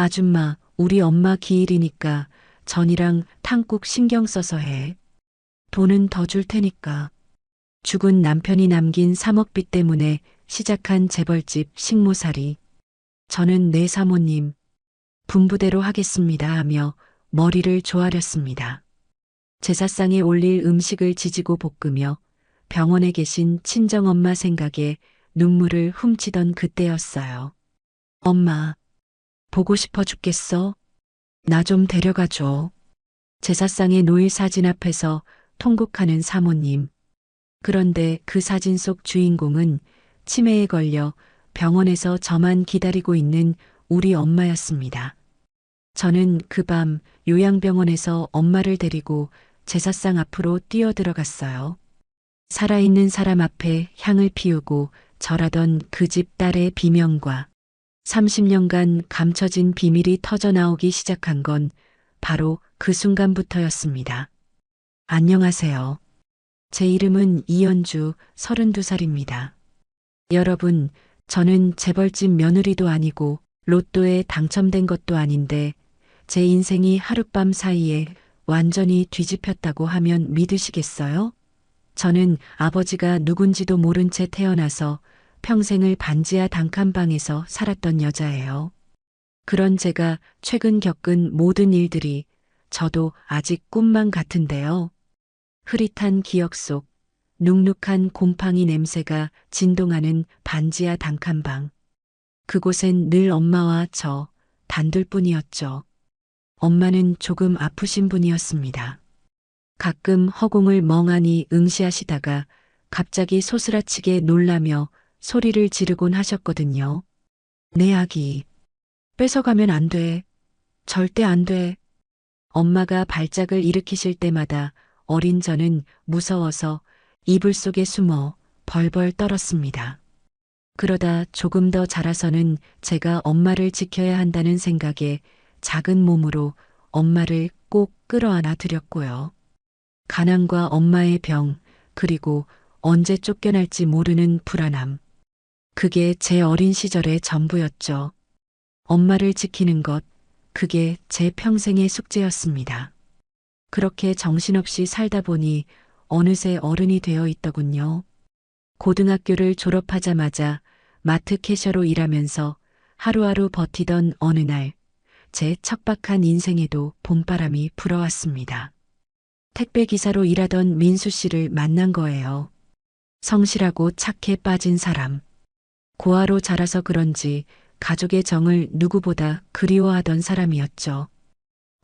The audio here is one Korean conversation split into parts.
아줌마, 우리 엄마 기일이니까 전이랑 탕국 신경 써서 해. 돈은 더 줄 테니까. 죽은 남편이 남긴 3억비 때문에 시작한 재벌집 식모살이. 저는 내 사모님, 분부대로 하겠습니다 하며 머리를 조아렸습니다. 제사상에 올릴 음식을 지지고 볶으며 병원에 계신 친정엄마 생각에 눈물을 훔치던 그때였어요. 엄마, 보고 싶어 죽겠어? 나 좀 데려가줘. 제사상의 노일 사진 앞에서 통곡하는 사모님. 그런데 그 사진 속 주인공은 치매에 걸려 병원에서 저만 기다리고 있는 우리 엄마였습니다. 저는 그 밤 요양병원에서 엄마를 데리고 제사상 앞으로 뛰어들어갔어요. 살아있는 사람 앞에 향을 피우고 절하던 그 집 딸의 비명과 30년간 감춰진 비밀이 터져나오기 시작한 건 바로 그 순간부터였습니다. 안녕하세요. 제 이름은 이연주 32살입니다. 여러분, 저는 재벌집 며느리도 아니고 로또에 당첨된 것도 아닌데 제 인생이 하룻밤 사이에 완전히 뒤집혔다고 하면 믿으시겠어요? 저는 아버지가 누군지도 모른 채 태어나서 평생을 반지하 단칸방에서 살았던 여자예요. 그런 제가 최근 겪은 모든 일들이 저도 아직 꿈만 같은데요. 흐릿한 기억 속 눅눅한 곰팡이 냄새가 진동하는 반지하 단칸방. 그곳엔 늘 엄마와 저 단둘뿐이었죠. 엄마는 조금 아프신 분이었습니다. 가끔 허공을 멍하니 응시하시다가 갑자기 소스라치게 놀라며 소리를 지르곤 하셨거든요. 내 아기, 뺏어가면 안 돼. 절대 안 돼. 엄마가 발작을 일으키실 때마다 어린 저는 무서워서 이불 속에 숨어 벌벌 떨었습니다. 그러다 조금 더 자라서는 제가 엄마를 지켜야 한다는 생각에 작은 몸으로 엄마를 꼭 끌어안아 드렸고요. 가난과 엄마의 병, 그리고 언제 쫓겨날지 모르는 불안함. 그게 제 어린 시절의 전부였죠. 엄마를 지키는 것, 그게 제 평생의 숙제였습니다. 그렇게 정신없이 살다 보니 어느새 어른이 되어 있더군요. 고등학교를 졸업하자마자 마트 캐셔로 일하면서 하루하루 버티던 어느 날, 제 척박한 인생에도 봄바람이 불어왔습니다. 택배기사로 일하던 민수 씨를 만난 거예요. 성실하고 착해 빠진 사람. 고아로 자라서 그런지 가족의 정을 누구보다 그리워하던 사람이었죠.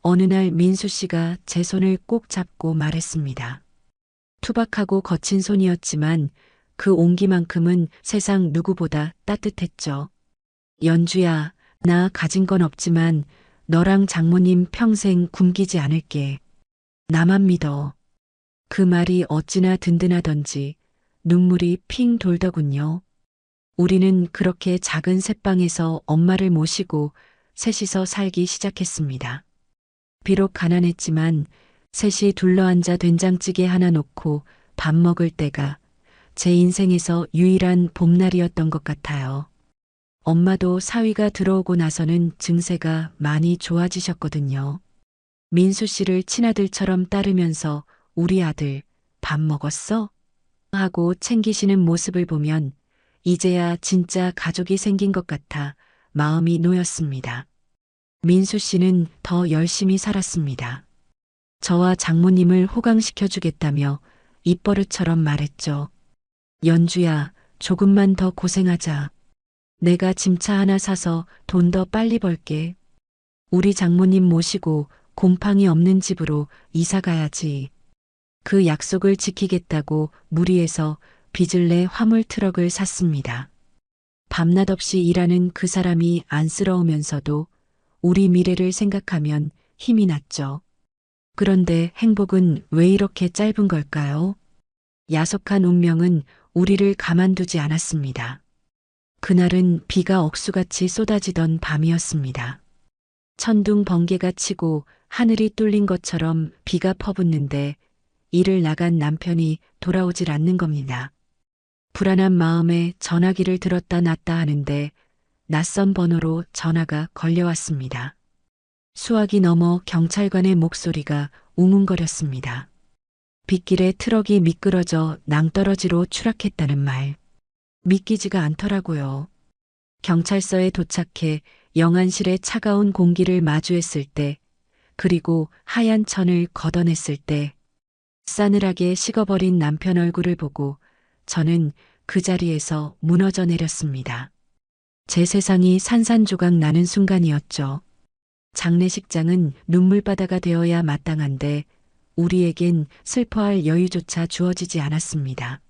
어느 날 민수 씨가 제 손을 꼭 잡고 말했습니다. 투박하고 거친 손이었지만 그 온기만큼은 세상 누구보다 따뜻했죠. 연주야, 나 가진 건 없지만 너랑 장모님 평생 굶기지 않을게. 나만 믿어. 그 말이 어찌나 든든하던지 눈물이 핑 돌더군요. 우리는 그렇게 작은 새방에서 엄마를 모시고 셋이서 살기 시작했습니다. 비록 가난했지만 셋이 둘러앉아 된장찌개 하나 놓고 밥 먹을 때가 제 인생에서 유일한 봄날이었던 것 같아요. 엄마도 사위가 들어오고 나서는 증세가 많이 좋아지셨거든요. 민수 씨를 친아들처럼 따르면서 우리 아들 밥 먹었어? 하고 챙기시는 모습을 보면 이제야 진짜 가족이 생긴 것 같아 마음이 놓였습니다. 민수 씨는 더 열심히 살았습니다. 저와 장모님을 호강시켜 주겠다며 입버릇처럼 말했죠. 연주야, 조금만 더 고생하자. 내가 짐차 하나 사서 돈 더 빨리 벌게. 우리 장모님 모시고 곰팡이 없는 집으로 이사 가야지. 그 약속을 지키겠다고 무리해서 빚을 내 화물 트럭을 샀습니다. 밤낮 없이 일하는 그 사람이 안쓰러우면서도 우리 미래를 생각하면 힘이 났죠. 그런데 행복은 왜 이렇게 짧은 걸까요? 야속한 운명은 우리를 가만두지 않았습니다. 그날은 비가 억수같이 쏟아지던 밤이었습니다. 천둥 번개가 치고 하늘이 뚫린 것처럼 비가 퍼붓는데 일을 나간 남편이 돌아오질 않는 겁니다. 불안한 마음에 전화기를 들었다 놨다 하는데 낯선 번호로 전화가 걸려왔습니다. 수화기 너머 경찰관의 목소리가 웅웅거렸습니다. 빗길에 트럭이 미끄러져 낭떠러지로 추락했다는 말. 믿기지가 않더라고요. 경찰서에 도착해 영안실의 차가운 공기를 마주했을 때, 그리고 하얀 천을 걷어냈을 때, 싸늘하게 식어버린 남편 얼굴을 보고 저는 그 자리에서 무너져 내렸습니다. 제 세상이 산산조각 나는 순간이었죠. 장례식장은 눈물바다가 되어야 마땅한데 우리에겐 슬퍼할 여유조차 주어지지 않았습니다.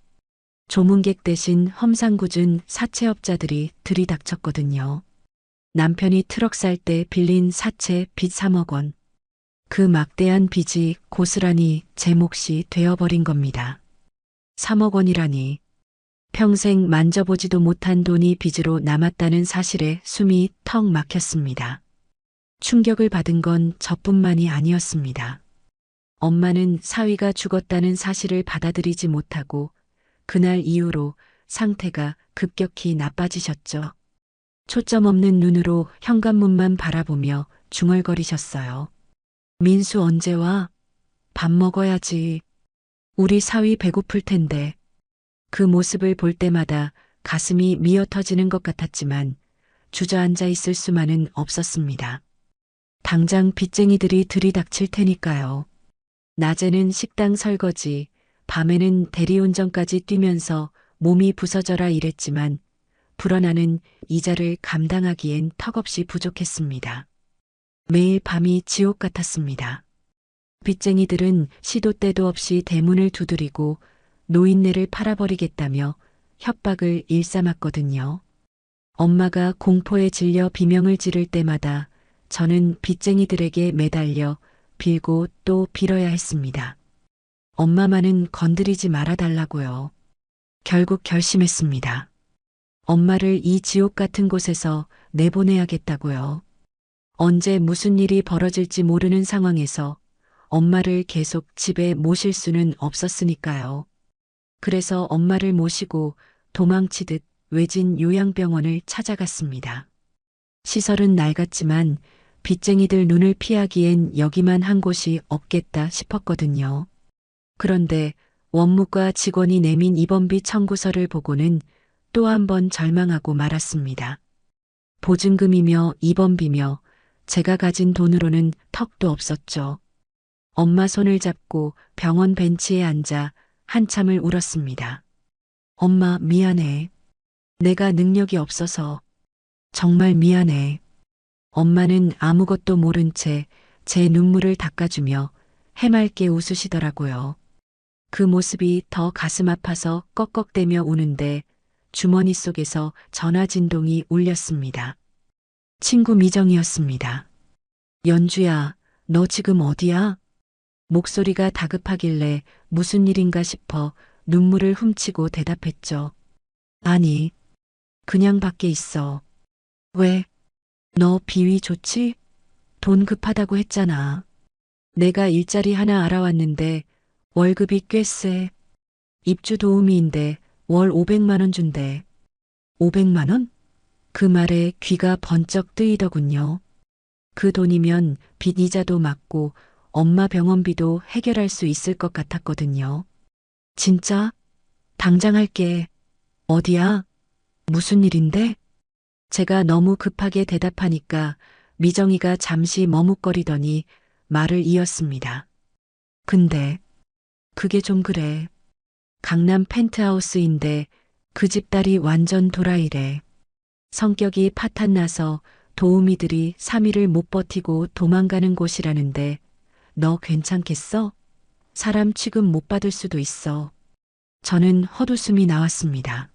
조문객 대신 험상궂은 사채업자들이 들이닥쳤거든요. 남편이 트럭 살 때 빌린 사채 빚 3억 원. 그 막대한 빚이 고스란히 제 몫이 되어버린 겁니다. 3억 원이라니. 평생 만져보지도 못한 돈이 빚으로 남았다는 사실에 숨이 턱 막혔습니다. 충격을 받은 건 저뿐만이 아니었습니다. 엄마는 사위가 죽었다는 사실을 받아들이지 못하고 그날 이후로 상태가 급격히 나빠지셨죠. 초점 없는 눈으로 현관문만 바라보며 중얼거리셨어요. 민수 언제 와? 밥 먹어야지. 우리 사위 배고플 텐데. 그 모습을 볼 때마다 가슴이 미어 터지는 것 같았지만 주저앉아 있을 수만은 없었습니다. 당장 빚쟁이들이 들이닥칠 테니까요. 낮에는 식당 설거지, 밤에는 대리운전까지 뛰면서 몸이 부서져라 일했지만 불어나는 이자를 감당하기엔 턱없이 부족했습니다. 매일 밤이 지옥 같았습니다. 빚쟁이들은 시도 때도 없이 대문을 두드리고 노인네를 팔아버리겠다며 협박을 일삼았거든요. 엄마가 공포에 질려 비명을 지를 때마다 저는 빚쟁이들에게 매달려 빌고 또 빌어야 했습니다. 엄마만은 건드리지 말아달라고요. 결국 결심했습니다. 엄마를 이 지옥 같은 곳에서 내보내야겠다고요. 언제 무슨 일이 벌어질지 모르는 상황에서 엄마를 계속 집에 모실 수는 없었으니까요. 그래서 엄마를 모시고 도망치듯 외진 요양병원을 찾아갔습니다. 시설은 낡았지만 빚쟁이들 눈을 피하기엔 여기만 한 곳이 없겠다 싶었거든요. 그런데 원무과 직원이 내민 입원비 청구서를 보고는 또 한 번 절망하고 말았습니다. 보증금이며 입원비며 제가 가진 돈으로는 턱도 없었죠. 엄마 손을 잡고 병원 벤치에 앉아 한참을 울었습니다. 엄마 미안해. 내가 능력이 없어서 정말 미안해. 엄마는 아무것도 모른 채 제 눈물을 닦아주며 해맑게 웃으시더라고요. 그 모습이 더 가슴 아파서 꺽꺽대며 우는데 주머니 속에서 전화 진동이 울렸습니다. 친구 미정이었습니다. 연주야, 너 지금 어디야? 목소리가 다급하길래 무슨 일인가 싶어 눈물을 훔치고 대답했죠. 아니, 그냥 밖에 있어. 왜? 너 비위 좋지? 돈 급하다고 했잖아. 내가 일자리 하나 알아왔는데 월급이 꽤 세. 입주 도우미인데 월 500만 원 준대. 500만 원? 그 말에 귀가 번쩍 뜨이더군요. 그 돈이면 빚 이자도 막고 엄마 병원비도 해결할 수 있을 것 같았거든요. 진짜? 당장 할게. 어디야? 무슨 일인데? 제가 너무 급하게 대답하니까 미정이가 잠시 머뭇거리더니 말을 이었습니다. 근데 그게 좀 그래. 강남 펜트하우스인데 그 집 딸이 완전 도라이래. 성격이 파탄나서 도우미들이 3일을 못 버티고 도망가는 곳이라는데 너 괜찮겠어? 사람 취급 못 받을 수도 있어. 저는 헛웃음이 나왔습니다.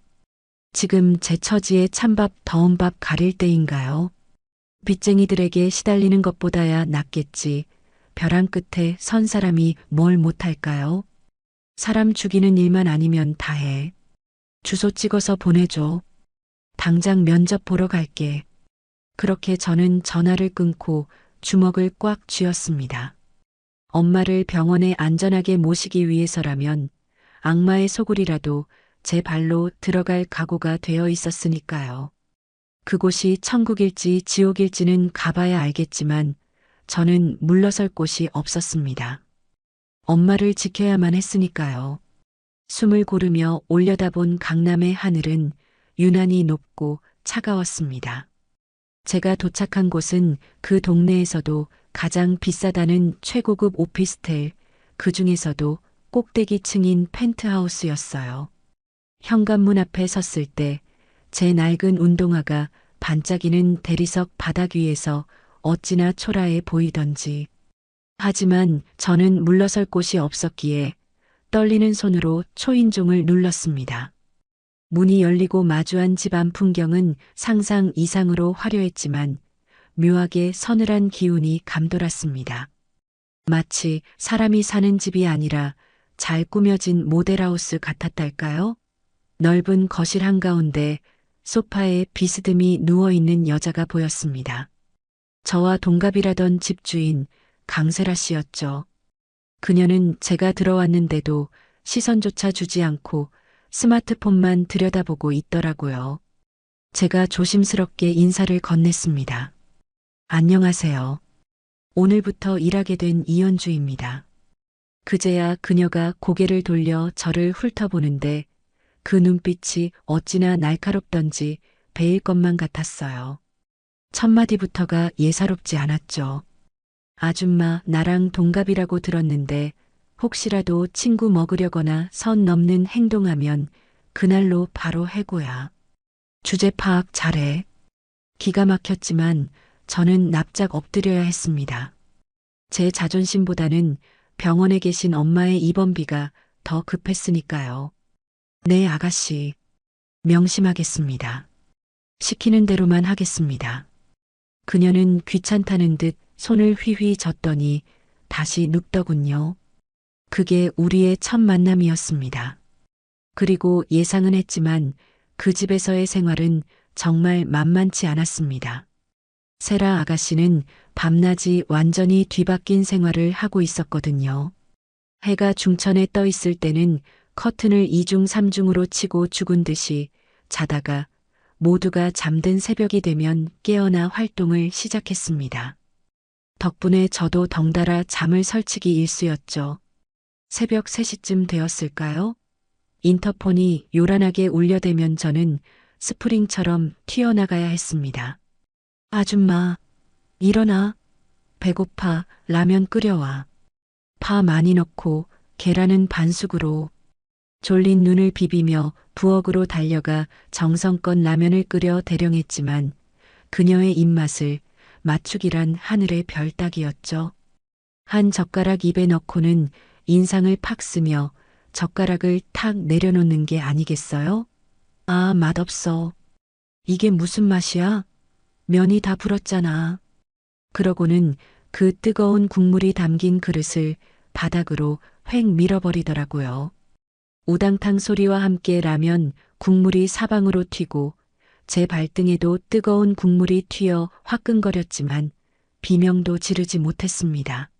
지금 제 처지에 찬밥 더운 밥 가릴 때인가요? 빚쟁이들에게 시달리는 것보다야 낫겠지. 벼랑 끝에 선 사람이 뭘 못할까요? 사람 죽이는 일만 아니면 다 해. 주소 찍어서 보내줘. 당장 면접 보러 갈게. 그렇게 저는 전화를 끊고 주먹을 꽉 쥐었습니다. 엄마를 병원에 안전하게 모시기 위해서라면 악마의 소굴이라도 제 발로 들어갈 각오가 되어 있었으니까요. 그곳이 천국일지 지옥일지는 가봐야 알겠지만 저는 물러설 곳이 없었습니다. 엄마를 지켜야만 했으니까요. 숨을 고르며 올려다본 강남의 하늘은 유난히 높고 차가웠습니다. 제가 도착한 곳은 그 동네에서도 가장 비싸다는 최고급 오피스텔, 그 중에서도 꼭대기층인 펜트하우스였어요. 현관문 앞에 섰을 때 제 낡은 운동화가 반짝이는 대리석 바닥 위에서 어찌나 초라해 보이던지. 하지만 저는 물러설 곳이 없었기에 떨리는 손으로 초인종을 눌렀습니다. 문이 열리고 마주한 집 안 풍경은 상상 이상으로 화려했지만 묘하게 서늘한 기운이 감돌았습니다. 마치 사람이 사는 집이 아니라 잘 꾸며진 모델하우스 같았달까요? 넓은 거실 한가운데 소파에 비스듬히 누워있는 여자가 보였습니다. 저와 동갑이라던 집주인 강세라 씨였죠. 그녀는 제가 들어왔는데도 시선조차 주지 않고 스마트폰만 들여다보고 있더라고요. 제가 조심스럽게 인사를 건넸습니다. 안녕하세요. 오늘부터 일하게 된 이현주입니다. 그제야 그녀가 고개를 돌려 저를 훑어보는데 그 눈빛이 어찌나 날카롭던지 베일 것만 같았어요. 첫 마디부터가 예사롭지 않았죠. 아줌마, 나랑 동갑이라고 들었는데 혹시라도 친구 먹으려거나 선 넘는 행동하면 그날로 바로 해고야. 주제 파악 잘해. 기가 막혔지만 저는 납작 엎드려야 했습니다. 제 자존심보다는 병원에 계신 엄마의 입원비가 더 급했으니까요. 네, 아가씨. 명심하겠습니다. 시키는 대로만 하겠습니다. 그녀는 귀찮다는 듯 손을 휘휘 젓더니 다시 눕더군요. 그게 우리의 첫 만남이었습니다. 그리고 예상은 했지만 그 집에서의 생활은 정말 만만치 않았습니다. 세라 아가씨는 밤낮이 완전히 뒤바뀐 생활을 하고 있었거든요. 해가 중천에 떠 있을 때는 커튼을 2중 3중으로 치고 죽은 듯이 자다가 모두가 잠든 새벽이 되면 깨어나 활동을 시작했습니다. 덕분에 저도 덩달아 잠을 설치기 일쑤였죠. 새벽 3시쯤 되었을까요? 인터폰이 요란하게 울려대면 저는 스프링처럼 튀어나가야 했습니다. 아줌마, 일어나. 배고파. 라면 끓여와. 파 많이 넣고 계란은 반숙으로. 졸린 눈을 비비며 부엌으로 달려가 정성껏 라면을 끓여 대령했지만 그녀의 입맛을 맞추기란 하늘의 별 따기였죠. 한 젓가락 입에 넣고는 인상을 팍 쓰며 젓가락을 탁 내려놓는 게 아니겠어요? 아, 맛없어. 이게 무슨 맛이야? 면이 다 불었잖아. 그러고는 그 뜨거운 국물이 담긴 그릇을 바닥으로 획 밀어버리더라고요. 우당탕 소리와 함께 라면 국물이 사방으로 튀고 제 발등에도 뜨거운 국물이 튀어 화끈거렸지만 비명도 지르지 못했습니다.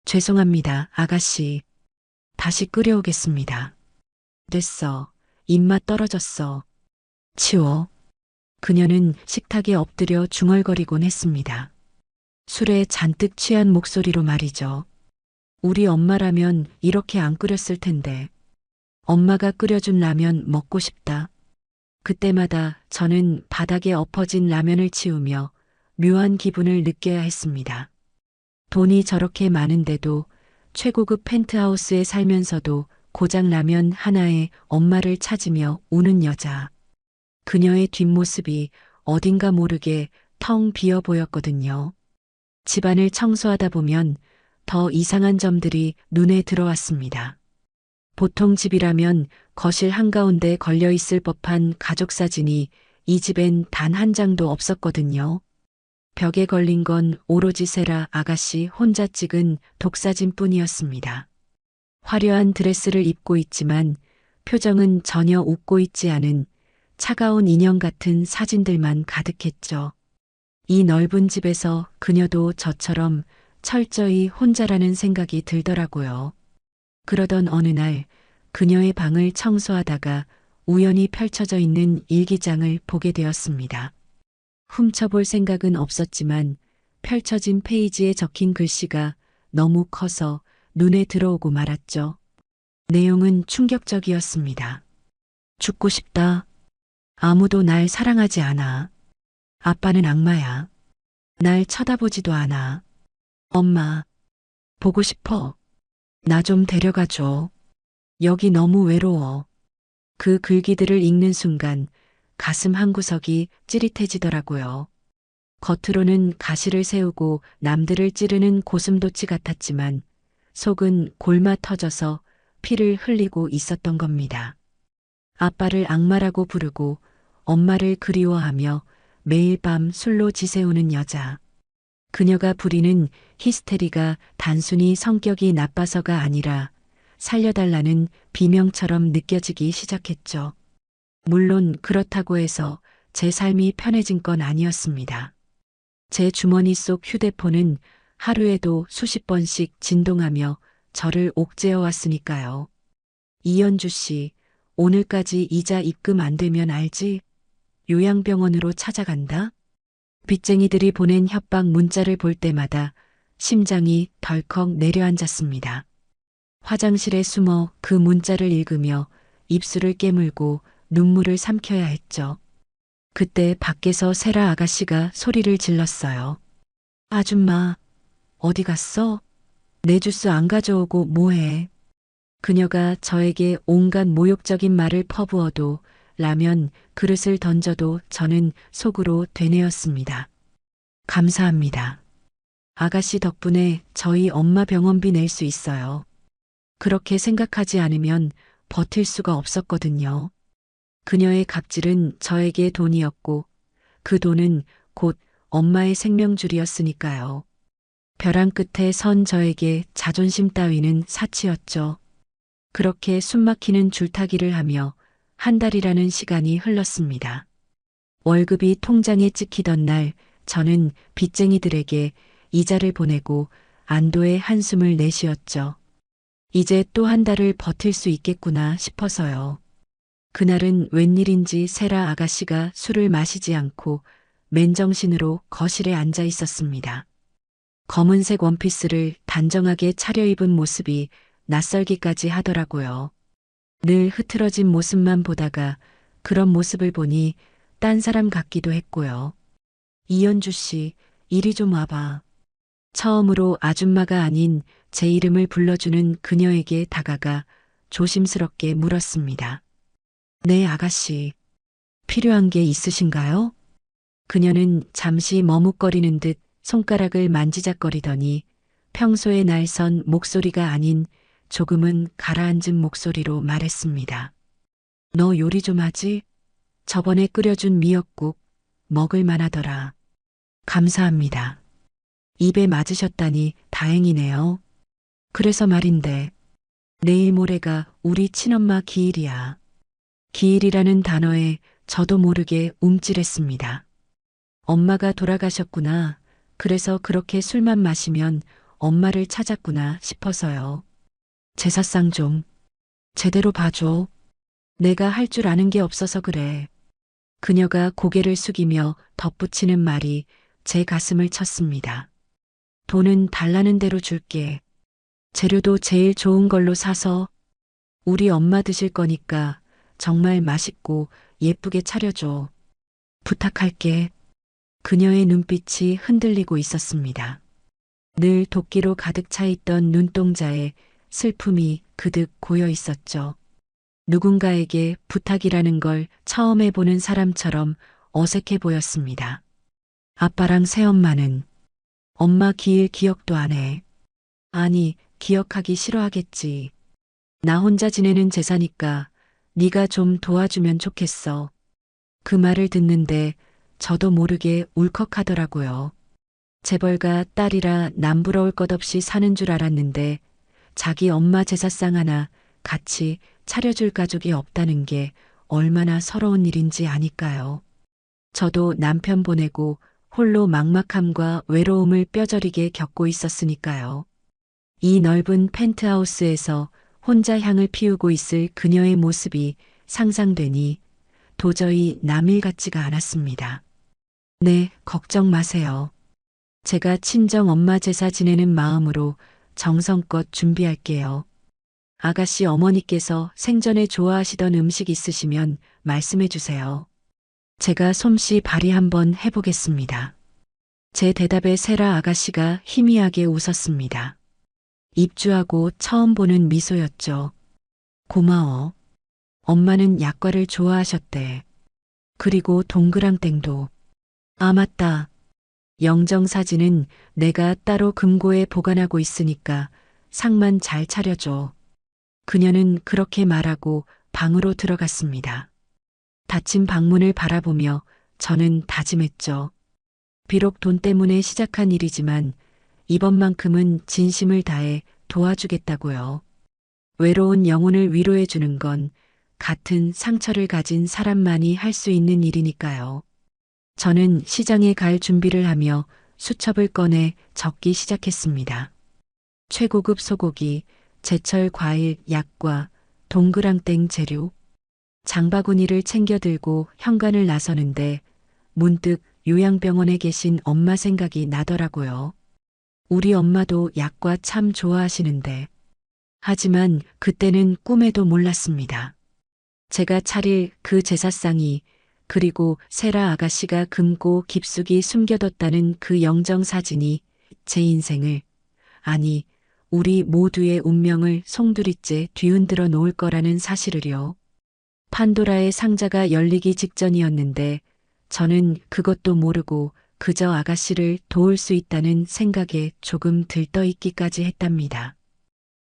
죄송합니다, 아가씨. 다시 끓여오겠습니다. 됐어. 입맛 떨어졌어. 치워. 그녀는 식탁에 엎드려 중얼거리곤 했습니다. 술에 잔뜩 취한 목소리로 말이죠. 우리 엄마라면 이렇게 안 끓였을 텐데. 엄마가 끓여준 라면 먹고 싶다. 그때마다 저는 바닥에 엎어진 라면을 치우며 묘한 기분을 느껴야 했습니다. 돈이 저렇게 많은데도 최고급 펜트하우스에 살면서도 고장 라면 하나에 엄마를 찾으며 우는 여자. 그녀의 뒷모습이 어딘가 모르게 텅 비어 보였거든요. 집안을 청소하다 보면 더 이상한 점들이 눈에 들어왔습니다. 보통 집이라면 거실 한가운데 걸려 있을 법한 가족 사진이 이 집엔 단 한 장도 없었거든요. 벽에 걸린 건 오로지 세라 아가씨 혼자 찍은 독사진 뿐이었습니다. 화려한 드레스를 입고 있지만 표정은 전혀 웃고 있지 않은 차가운 인형 같은 사진들만 가득했죠. 이 넓은 집에서 그녀도 저처럼 철저히 혼자라는 생각이 들더라고요. 그러던 어느 날 그녀의 방을 청소하다가 우연히 펼쳐져 있는 일기장을 보게 되었습니다. 훔쳐볼 생각은 없었지만 펼쳐진 페이지에 적힌 글씨가 너무 커서 눈에 들어오고 말았죠. 내용은 충격적이었습니다. 죽고 싶다. 아무도 날 사랑하지 않아. 아빠는 악마야. 날 쳐다보지도 않아. 엄마, 보고 싶어. 나 좀 데려가줘. 여기 너무 외로워. 그 글귀들을 읽는 순간 가슴 한구석이 찌릿해지더라고요. 겉으로는 가시를 세우고 남들을 찌르는 고슴도치 같았지만 속은 골마 터져서 피를 흘리고 있었던 겁니다. 아빠를 악마라고 부르고 엄마를 그리워하며 매일 밤 술로 지새우는 여자. 그녀가 부리는 히스테리가 단순히 성격이 나빠서가 아니라 살려달라는 비명처럼 느껴지기 시작했죠. 물론 그렇다고 해서 제 삶이 편해진 건 아니었습니다. 제 주머니 속 휴대폰은 하루에도 수십 번씩 진동하며 저를 옥죄어 왔으니까요. 이연주 씨, 오늘까지 이자 입금 안 되면 알지? 요양병원으로 찾아간다? 빚쟁이들이 보낸 협박 문자를 볼 때마다 심장이 덜컥 내려앉았습니다. 화장실에 숨어 그 문자를 읽으며 입술을 깨물고 눈물을 삼켜야 했죠. 그때 밖에서 세라 아가씨가 소리를 질렀어요. 아줌마, 어디 갔어? 내 주스 안 가져오고 뭐해? 그녀가 저에게 온갖 모욕적인 말을 퍼부어도 라면 그릇을 던져도 저는 속으로 되뇌었습니다. 감사합니다. 아가씨 덕분에 저희 엄마 병원비 낼 수 있어요. 그렇게 생각하지 않으면 버틸 수가 없었거든요. 그녀의 갑질은 저에게 돈이었고 그 돈은 곧 엄마의 생명줄이었으니까요. 벼랑 끝에 선 저에게 자존심 따위는 사치였죠. 그렇게 숨막히는 줄타기를 하며 한 달이라는 시간이 흘렀습니다. 월급이 통장에 찍히던 날 저는 빚쟁이들에게 이자를 보내고 안도의 한숨을 내쉬었죠. 이제 또 한 달을 버틸 수 있겠구나 싶어서요. 그날은 웬일인지 세라 아가씨가 술을 마시지 않고 맨정신으로 거실에 앉아 있었습니다. 검은색 원피스를 단정하게 차려입은 모습이 낯설기까지 하더라고요. 늘 흐트러진 모습만 보다가 그런 모습을 보니 딴 사람 같기도 했고요. 이연주 씨, 이리 좀 와봐. 처음으로 아줌마가 아닌 제 이름을 불러주는 그녀에게 다가가 조심스럽게 물었습니다. 네, 아가씨. 필요한 게 있으신가요? 그녀는 잠시 머뭇거리는 듯 손가락을 만지작거리더니 평소의 날선 목소리가 아닌 조금은 가라앉은 목소리로 말했습니다. 너 요리 좀 하지? 저번에 끓여준 미역국 먹을 만하더라. 감사합니다. 입에 맞으셨다니 다행이네요. 그래서 말인데 내일 모레가 우리 친엄마 기일이야. 기일이라는 단어에 저도 모르게 움찔했습니다. 엄마가 돌아가셨구나. 그래서 그렇게 술만 마시면 엄마를 찾았구나 싶어서요. 제사상 좀 제대로 봐줘. 내가 할 줄 아는 게 없어서 그래. 그녀가 고개를 숙이며 덧붙이는 말이 제 가슴을 쳤습니다. 돈은 달라는 대로 줄게. 재료도 제일 좋은 걸로 사서 우리 엄마 드실 거니까 정말 맛있고 예쁘게 차려줘. 부탁할게. 그녀의 눈빛이 흔들리고 있었습니다. 늘 도끼로 가득 차 있던 눈동자에 슬픔이 그득 고여 있었죠. 누군가에게 부탁이라는 걸 처음 해보는 사람처럼 어색해 보였습니다. 아빠랑 새엄마는 엄마 기일 기억도 안 해. 아니, 기억하기 싫어하겠지. 나 혼자 지내는 제사니까 네가 좀 도와주면 좋겠어. 그 말을 듣는데 저도 모르게 울컥하더라고요. 재벌가 딸이라 남부러울 것 없이 사는 줄 알았는데 자기 엄마 제사상 하나 같이 차려줄 가족이 없다는 게 얼마나 서러운 일인지 아니까요. 저도 남편 보내고 홀로 막막함과 외로움을 뼈저리게 겪고 있었으니까요. 이 넓은 펜트하우스에서 혼자 향을 피우고 있을 그녀의 모습이 상상되니 도저히 남일 같지가 않았습니다. 네, 걱정 마세요. 제가 친정 엄마 제사 지내는 마음으로 정성껏 준비할게요. 아가씨 어머니께서 생전에 좋아하시던 음식 있으시면 말씀해 주세요. 제가 솜씨 발휘 한번 해보겠습니다. 제 대답에 세라 아가씨가 희미하게 웃었습니다. 입주하고 처음 보는 미소였죠. 고마워. 엄마는 약과를 좋아하셨대. 그리고 동그랑땡도. 아, 맞다. 영정 사진은 내가 따로 금고에 보관하고 있으니까 상만 잘 차려줘. 그녀는 그렇게 말하고 방으로 들어갔습니다. 닫힌 방문을 바라보며 저는 다짐했죠. 비록 돈 때문에 시작한 일이지만 이번만큼은 진심을 다해 도와주겠다고요. 외로운 영혼을 위로해 주는 건 같은 상처를 가진 사람만이 할 수 있는 일이니까요. 저는 시장에 갈 준비를 하며 수첩을 꺼내 적기 시작했습니다. 최고급 소고기, 제철 과일, 약과, 동그랑땡 재료. 장바구니를 챙겨 들고 현관을 나서는데 문득 요양병원에 계신 엄마 생각이 나더라고요. 우리 엄마도 약과 참 좋아하시는데. 하지만 그때는 꿈에도 몰랐습니다. 제가 차릴 그 제사상이 그리고 세라 아가씨가 금고 깊숙이 숨겨뒀다는 그 영정 사진이 제 인생을, 아니 우리 모두의 운명을 송두리째 뒤흔들어 놓을 거라는 사실을요. 판도라의 상자가 열리기 직전이었는데 저는 그것도 모르고 그저 아가씨를 도울 수 있다는 생각에 조금 들떠있기까지 했답니다.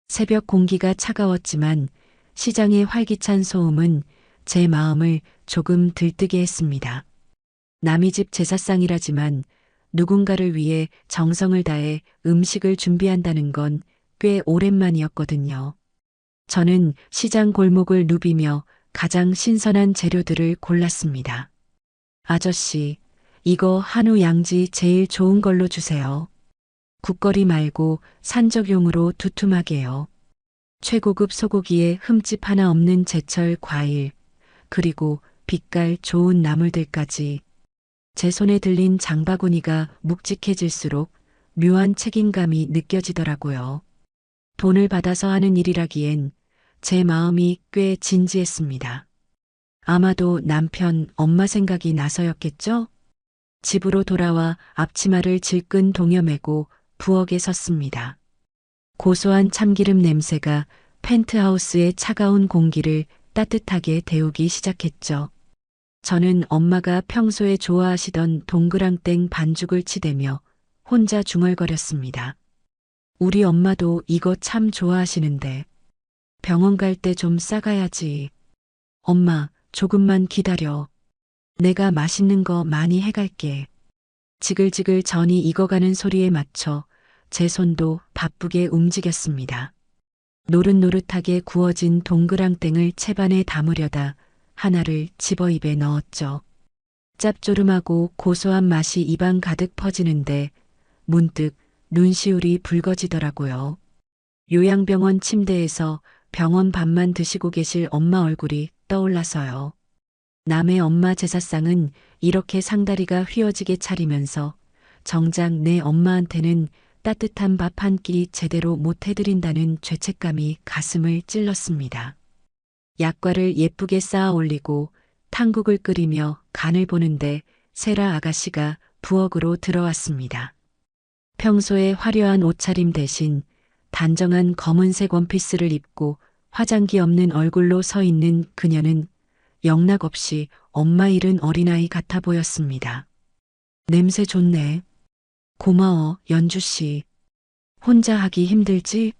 새벽 공기가 차가웠지만 시장의 활기찬 소음은 제 마음을 조금 들뜨게 했습니다. 남의 집 제사상이라지만 누군가를 위해 정성을 다해 음식을 준비한다는 건 꽤 오랜만이었거든요. 저는 시장 골목을 누비며 가장 신선한 재료들을 골랐습니다. 아저씨, 이거 한우 양지 제일 좋은 걸로 주세요. 국거리 말고 산적용으로 두툼하게요. 최고급 소고기에 흠집 하나 없는 제철 과일, 그리고 빛깔 좋은 나물들까지. 제 손에 들린 장바구니가 묵직해질수록 묘한 책임감이 느껴지더라고요. 돈을 받아서 하는 일이라기엔 제 마음이 꽤 진지했습니다. 아마도 남편, 엄마 생각이 나서였겠죠? 집으로 돌아와 앞치마를 질끈 동여매고 부엌에 섰습니다. 고소한 참기름 냄새가 펜트하우스의 차가운 공기를 따뜻하게 데우기 시작했죠. 저는 엄마가 평소에 좋아하시던 동그랑땡 반죽을 치대며 혼자 중얼거렸습니다. 우리 엄마도 이거 참 좋아하시는데 병원 갈 때 좀 싸가야지. 엄마, 조금만 기다려. 내가 맛있는 거 많이 해갈게. 지글지글 전이 익어가는 소리에 맞춰 제 손도 바쁘게 움직였습니다. 노릇노릇하게 구워진 동그랑땡을 채반에 담으려다 하나를 집어 입에 넣었죠. 짭조름하고 고소한 맛이 입안 가득 퍼지는데 문득 눈시울이 붉어지더라고요. 요양병원 침대에서 병원 밥만 드시고 계실 엄마 얼굴이 떠올라서요. 남의 엄마 제사상은 이렇게 상다리가 휘어지게 차리면서 정작 내 엄마한테는 따뜻한 밥 한 끼 제대로 못 해드린다는 죄책감이 가슴을 찔렀습니다. 약과를 예쁘게 쌓아 올리고 탕국을 끓이며 간을 보는데 세라 아가씨가 부엌으로 들어왔습니다. 평소에 화려한 옷차림 대신 단정한 검은색 원피스를 입고 화장기 없는 얼굴로 서 있는 그녀는 영락없이 엄마 잃은 어린아이 같아 보였습니다. 냄새 좋네. 고마워, 연주씨. 혼자 하기 힘들지?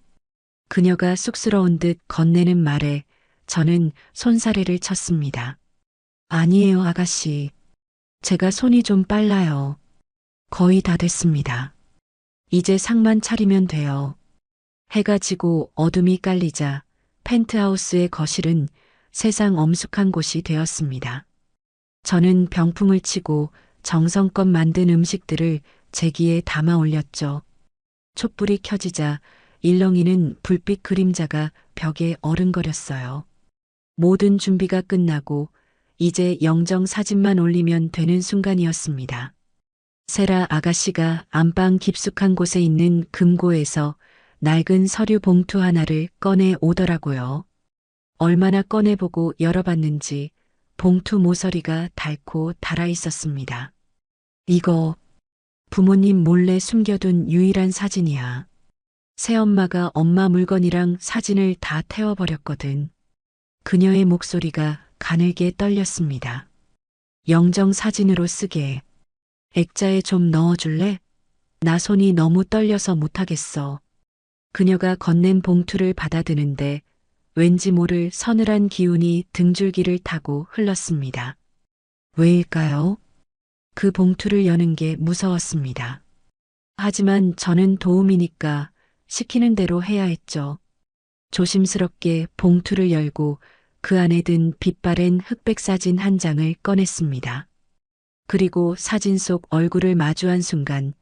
그녀가 쑥스러운 듯 건네는 말에 저는 손사래를 쳤습니다. 아니에요, 아가씨. 제가 손이 좀 빨라요. 거의 다 됐습니다. 이제 상만 차리면 돼요. 해가 지고 어둠이 깔리자 펜트하우스의 거실은 세상 엄숙한 곳이 되었습니다. 저는 병풍을 치고 정성껏 만든 음식들을 제기에 담아 올렸죠. 촛불이 켜지자 일렁이는 불빛 그림자가 벽에 어른거렸어요. 모든 준비가 끝나고 이제 영정 사진만 올리면 되는 순간이었습니다. 세라 아가씨가 안방 깊숙한 곳에 있는 금고에서 낡은 서류 봉투 하나를 꺼내 오더라고요. 얼마나 꺼내보고 열어봤는지 봉투 모서리가 닳고 닳아 있었습니다. 이거 부모님 몰래 숨겨둔 유일한 사진이야. 새엄마가 엄마 물건이랑 사진을 다 태워버렸거든. 그녀의 목소리가 가늘게 떨렸습니다. 영정 사진으로 쓰게. 액자에 좀 넣어줄래? 나 손이 너무 떨려서 못하겠어. 그녀가 건넨 봉투를 받아드는데 왠지 모를 서늘한 기운이 등줄기를 타고 흘렀습니다. 왜일까요? 그 봉투를 여는 게 무서웠습니다. 하지만 저는 도움이니까 시키는 대로 해야 했죠. 조심스럽게 봉투를 열고 그 안에 든 빛바랜 흑백 사진 한 장을 꺼냈습니다. 그리고 사진 속 얼굴을 마주한 순간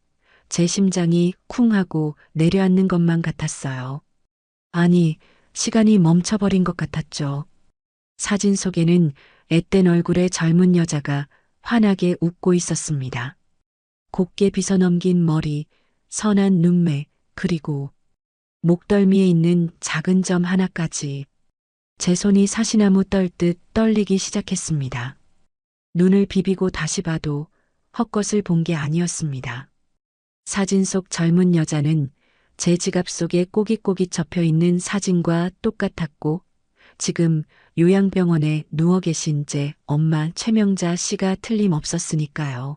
제 심장이 쿵 하고 내려앉는 것만 같았어요. 아니, 시간이 멈춰버린 것 같았죠. 사진 속에는 앳된 얼굴의 젊은 여자가 환하게 웃고 있었습니다. 곱게 빗어넘긴 머리, 선한 눈매, 그리고 목덜미에 있는 작은 점 하나까지 제 손이 사시나무 떨듯 떨리기 시작했습니다. 눈을 비비고 다시 봐도 헛것을 본 게 아니었습니다. 사진 속 젊은 여자는 제 지갑 속에 꼬깃꼬깃 접혀 있는 사진과 똑같았고 지금 요양병원에 누워 계신 제 엄마 최명자 씨가 틀림없었으니까요.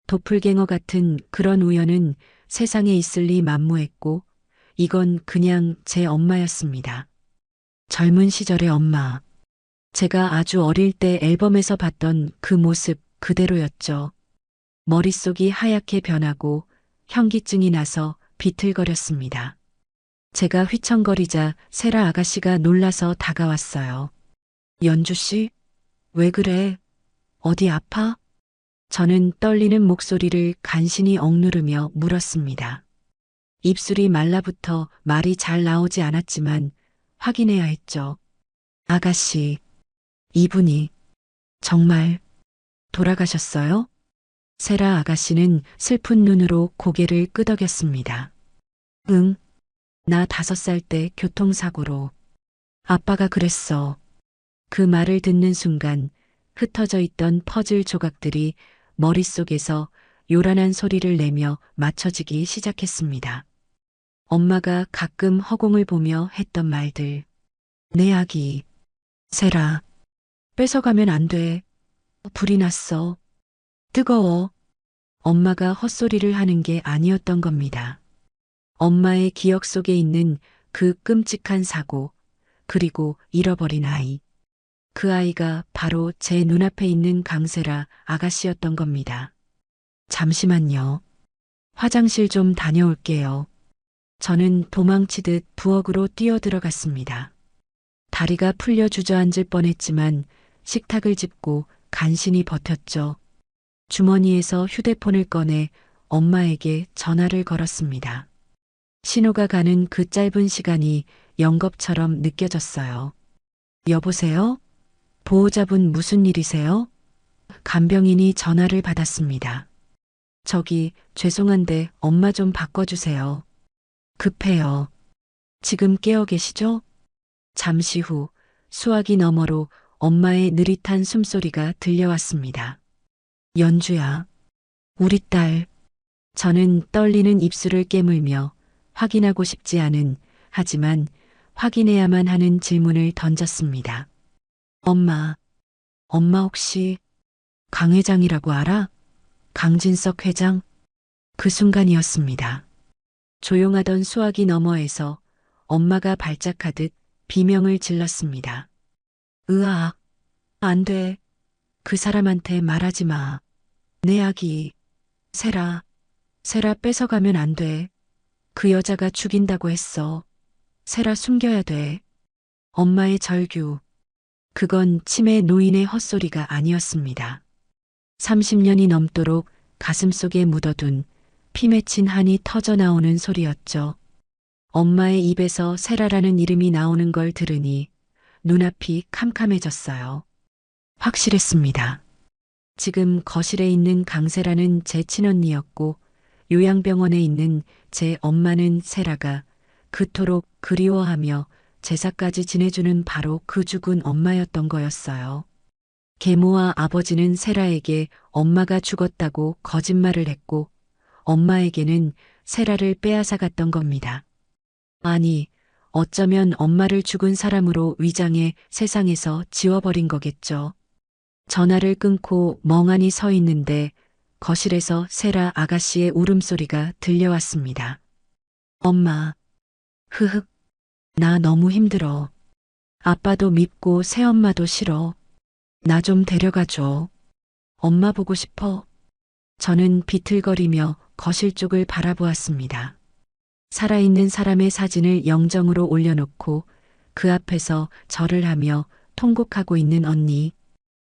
도플갱어 같은 그런 우연은 세상에 있을 리 만무했고 이건 그냥 제 엄마였습니다. 젊은 시절의 엄마. 제가 아주 어릴 때 앨범에서 봤던 그 모습 그대로였죠. 머릿속이 하얗게 변하고 현기증이 나서 비틀거렸습니다. 제가 휘청거리자 세라 아가씨가 놀라서 다가왔어요. 연주 씨? 왜 그래? 어디 아파? 저는 떨리는 목소리를 간신히 억누르며 물었습니다. 입술이 말라붙어 말이 잘 나오지 않았지만 확인해야 했죠. 아가씨, 이분이 정말 돌아가셨어요? 세라 아가씨는 슬픈 눈으로 고개를 끄덕였습니다. 응, 나 5살 때 교통사고로. 아빠가 그랬어. 그 말을 듣는 순간 흩어져 있던 퍼즐 조각들이 머릿속에서 요란한 소리를 내며 맞춰지기 시작했습니다. 엄마가 가끔 허공을 보며 했던 말들. 내 아기, 세라, 뺏어가면 안 돼. 불이 났어. 뜨거워. 엄마가 헛소리를 하는 게 아니었던 겁니다. 엄마의 기억 속에 있는 그 끔찍한 사고, 그리고 잃어버린 아이. 그 아이가 바로 제 눈앞에 있는 강세라 아가씨였던 겁니다. 잠시만요. 화장실 좀 다녀올게요. 저는 도망치듯 부엌으로 뛰어들어갔습니다. 다리가 풀려 주저앉을 뻔했지만 식탁을 짚고 간신히 버텼죠. 주머니에서 휴대폰을 꺼내 엄마에게 전화를 걸었습니다. 신호가 가는 그 짧은 시간이 영겁처럼 느껴졌어요. 여보세요? 보호자분 무슨 일이세요? 간병인이 전화를 받았습니다. 저기 죄송한데 엄마 좀 바꿔주세요. 급해요. 지금 깨어 계시죠? 잠시 후 수화기 너머로 엄마의 느릿한 숨소리가 들려왔습니다. 연주야, 우리 딸. 저는 떨리는 입술을 깨물며 확인하고 싶지 않은, 하지만 확인해야만 하는 질문을 던졌습니다. 엄마, 엄마 혹시 강 회장이라고 알아? 강진석 회장? 그 순간이었습니다. 조용하던 수화기 너머에서 엄마가 발작하듯 비명을 질렀습니다. 으악, 안 돼. 그 사람한테 말하지 마. 내 아기, 세라, 세라 뺏어가면 안 돼. 그 여자가 죽인다고 했어. 세라 숨겨야 돼. 엄마의 절규. 그건 치매 노인의 헛소리가 아니었습니다. 30년이 넘도록 가슴속에 묻어둔 피 맺힌 한이 터져 나오는 소리였죠. 엄마의 입에서 세라라는 이름이 나오는 걸 들으니 눈앞이 캄캄해졌어요. 확실했습니다. 지금 거실에 있는 강세라는 제 친언니였고 요양병원에 있는 제 엄마는 세라가 그토록 그리워하며 제사까지 지내주는 바로 그 죽은 엄마였던 거였어요. 계모와 아버지는 세라에게 엄마가 죽었다고 거짓말을 했고 엄마에게는 세라를 빼앗아 갔던 겁니다. 아니, 어쩌면 엄마를 죽은 사람으로 위장해 세상에서 지워버린 거겠죠. 전화를 끊고 멍하니 서 있는데 거실에서 세라 아가씨의 울음소리가 들려왔습니다. 엄마, 흐흑, 나 너무 힘들어. 아빠도 밉고 새엄마도 싫어. 나 좀 데려가줘. 엄마 보고 싶어. 저는 비틀거리며 거실 쪽을 바라보았습니다. 살아있는 사람의 사진을 영정으로 올려놓고 그 앞에서 절을 하며 통곡하고 있는 언니.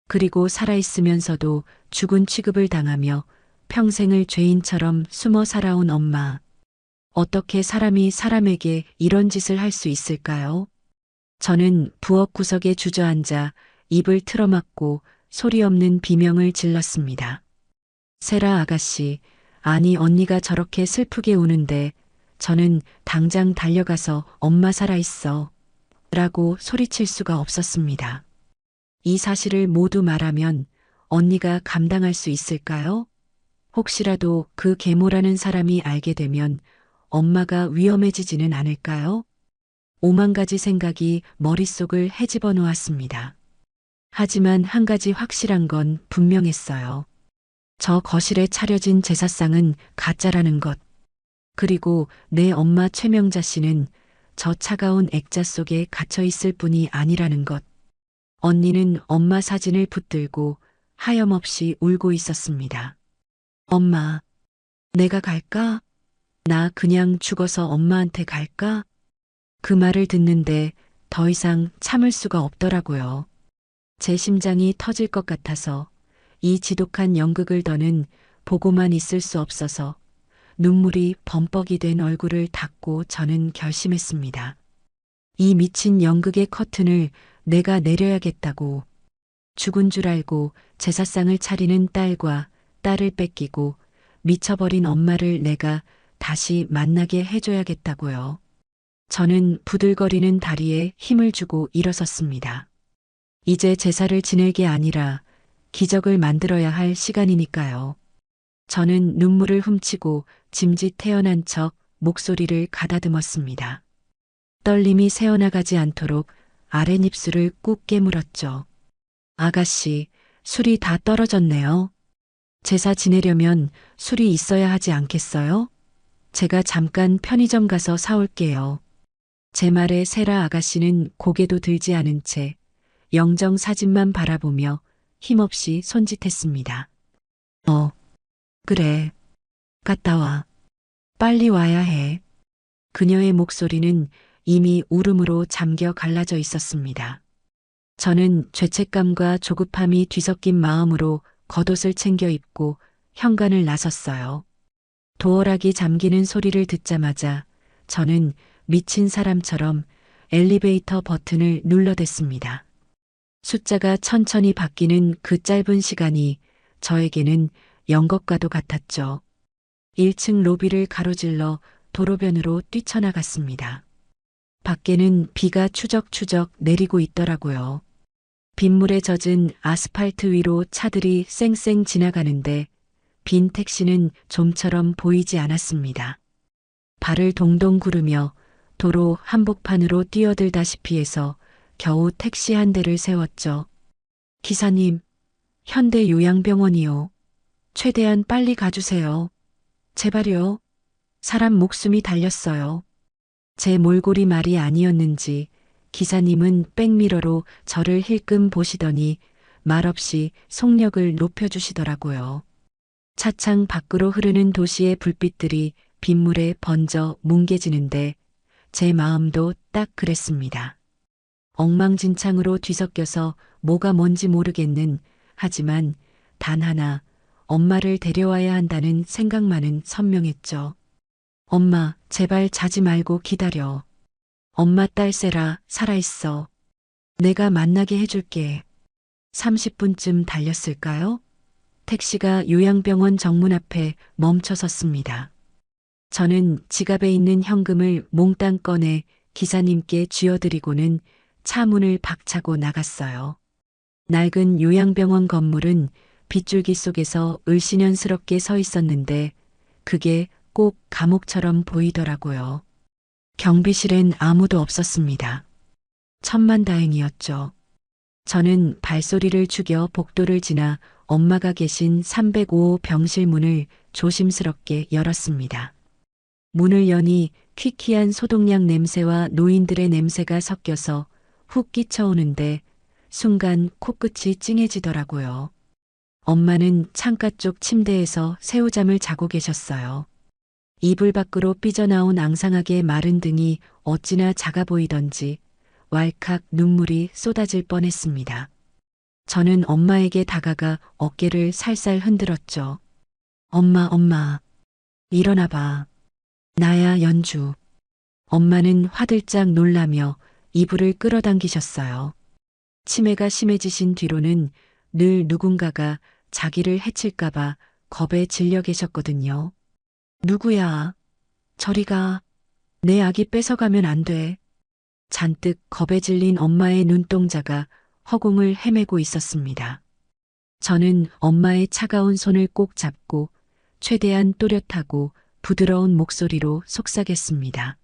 그리고 살아있으면서도 죽은 취급을 당하며 평생을 죄인처럼 숨어 살아온 엄마. 어떻게 사람이 사람에게 이런 짓을 할 수 있을까요? 저는 부엌 구석에 주저앉아 입을 틀어막고 소리 없는 비명을 질렀습니다. 세라 아가씨, 아니 언니가 저렇게 슬프게 우는데 저는 당장 달려가서 엄마 살아있어. 라고 소리칠 수가 없었습니다. 이 사실을 모두 말하면 언니가 감당할 수 있을까요? 혹시라도 그 계모라는 사람이 알게 되면 엄마가 위험해지지는 않을까요? 오만 가지 생각이 머릿속을 헤집어 놓았습니다. 하지만 한 가지 확실한 건 분명했어요. 저 거실에 차려진 제사상은 가짜라는 것. 그리고 내 엄마 최명자 씨는 저 차가운 액자 속에 갇혀 있을 뿐이 아니라는 것. 언니는 엄마 사진을 붙들고 하염없이 울고 있었습니다. 엄마, 내가 갈까? 나 그냥 죽어서 엄마한테 갈까? 그 말을 듣는데 더 이상 참을 수가 없더라고요. 제 심장이 터질 것 같아서 이 지독한 연극을 더는 보고만 있을 수 없어서 눈물이 범벅이 된 얼굴을 닦고 저는 결심했습니다. 이 미친 연극의 커튼을 내가 내려야겠다고. 죽은 줄 알고 제사상을 차리는 딸과 딸을 뺏기고 미쳐버린 엄마를 내가 다시 만나게 해줘야겠다고요. 저는 부들거리는 다리에 힘을 주고 일어섰습니다. 이제 제사를 지낼 게 아니라 기적을 만들어야 할 시간이니까요. 저는 눈물을 훔치고 짐짓 태어난 척 목소리를 가다듬었습니다. 떨림이 새어나가지 않도록 아랫입술을 꾹 깨물었죠. 아가씨, 술이 다 떨어졌네요. 제사 지내려면 술이 있어야 하지 않겠어요? 제가 잠깐 편의점 가서 사올게요. 제 말에 세라 아가씨는 고개도 들지 않은 채 영정 사진만 바라보며 힘없이 손짓했습니다. 그래. 갔다 와. 빨리 와야 해. 그녀의 목소리는 이미 울음으로 잠겨 갈라져 있었습니다. 저는 죄책감과 조급함이 뒤섞인 마음으로 겉옷을 챙겨 입고 현관을 나섰어요. 도어락이 잠기는 소리를 듣자마자 저는 미친 사람처럼 엘리베이터 버튼을 눌러댔습니다. 숫자가 천천히 바뀌는 그 짧은 시간이 저에게는 연극과도 같았죠. 1층 로비를 가로질러 도로변으로 뛰쳐나갔습니다. 밖에는 비가 추적추적 내리고 있더라고요. 빗물에 젖은 아스팔트 위로 차들이 쌩쌩 지나가는데 빈 택시는 좀처럼 보이지 않았습니다. 발을 동동 구르며 도로 한복판으로 뛰어들다시피 해서 겨우 택시 한 대를 세웠죠. 기사님, 현대 요양병원이요. 최대한 빨리 가주세요. 제발요. 사람 목숨이 달렸어요. 제 몰골이 말이 아니었는지 기사님은 백미러로 저를 힐끔 보시더니 말없이 속력을 높여주시더라고요. 차창 밖으로 흐르는 도시의 불빛들이 빗물에 번져 뭉개지는데 제 마음도 딱 그랬습니다. 엉망진창으로 뒤섞여서 뭐가 뭔지 모르겠는 하지만 단 하나 엄마를 데려와야 한다는 생각만은 선명했죠. 엄마, 제발 자지 말고 기다려. 엄마 딸 세라 살아있어. 내가 만나게 해줄게. 30분쯤 달렸을까요? 택시가 요양병원 정문 앞에 멈춰 섰습니다. 저는 지갑에 있는 현금을 몽땅 꺼내 기사님께 쥐어드리고는 차 문을 박차고 나갔어요. 낡은 요양병원 건물은 빗줄기 속에서 을씨년스럽게 서 있었는데 그게 꼭 감옥처럼 보이더라고요. 경비실엔 아무도 없었습니다. 천만다행이었죠. 저는 발소리를 죽여 복도를 지나 엄마가 계신 305호 병실 문을 조심스럽게 열었습니다. 문을 여니 퀴퀴한 소독약 냄새와 노인들의 냄새가 섞여서 훅 끼쳐오는데 순간 코끝이 찡해지더라고요. 엄마는 창가 쪽 침대에서 새우잠을 자고 계셨어요. 이불 밖으로 삐져나온 앙상하게 마른 등이 어찌나 작아 보이던지 왈칵 눈물이 쏟아질 뻔했습니다. 저는 엄마에게 다가가 어깨를 살살 흔들었죠. 엄마, 일어나 봐. 나야 연주. 엄마는 화들짝 놀라며 이불을 끌어당기셨어요. 치매가 심해지신 뒤로는 늘 누군가가 자기를 해칠까봐 겁에 질려 계셨거든요. 누구야? 저리 가. 내 아기 뺏어가면 안 돼. 잔뜩 겁에 질린 엄마의 눈동자가 허공을 헤매고 있었습니다. 저는 엄마의 차가운 손을 꼭 잡고 최대한 또렷하고 부드러운 목소리로 속삭였습니다.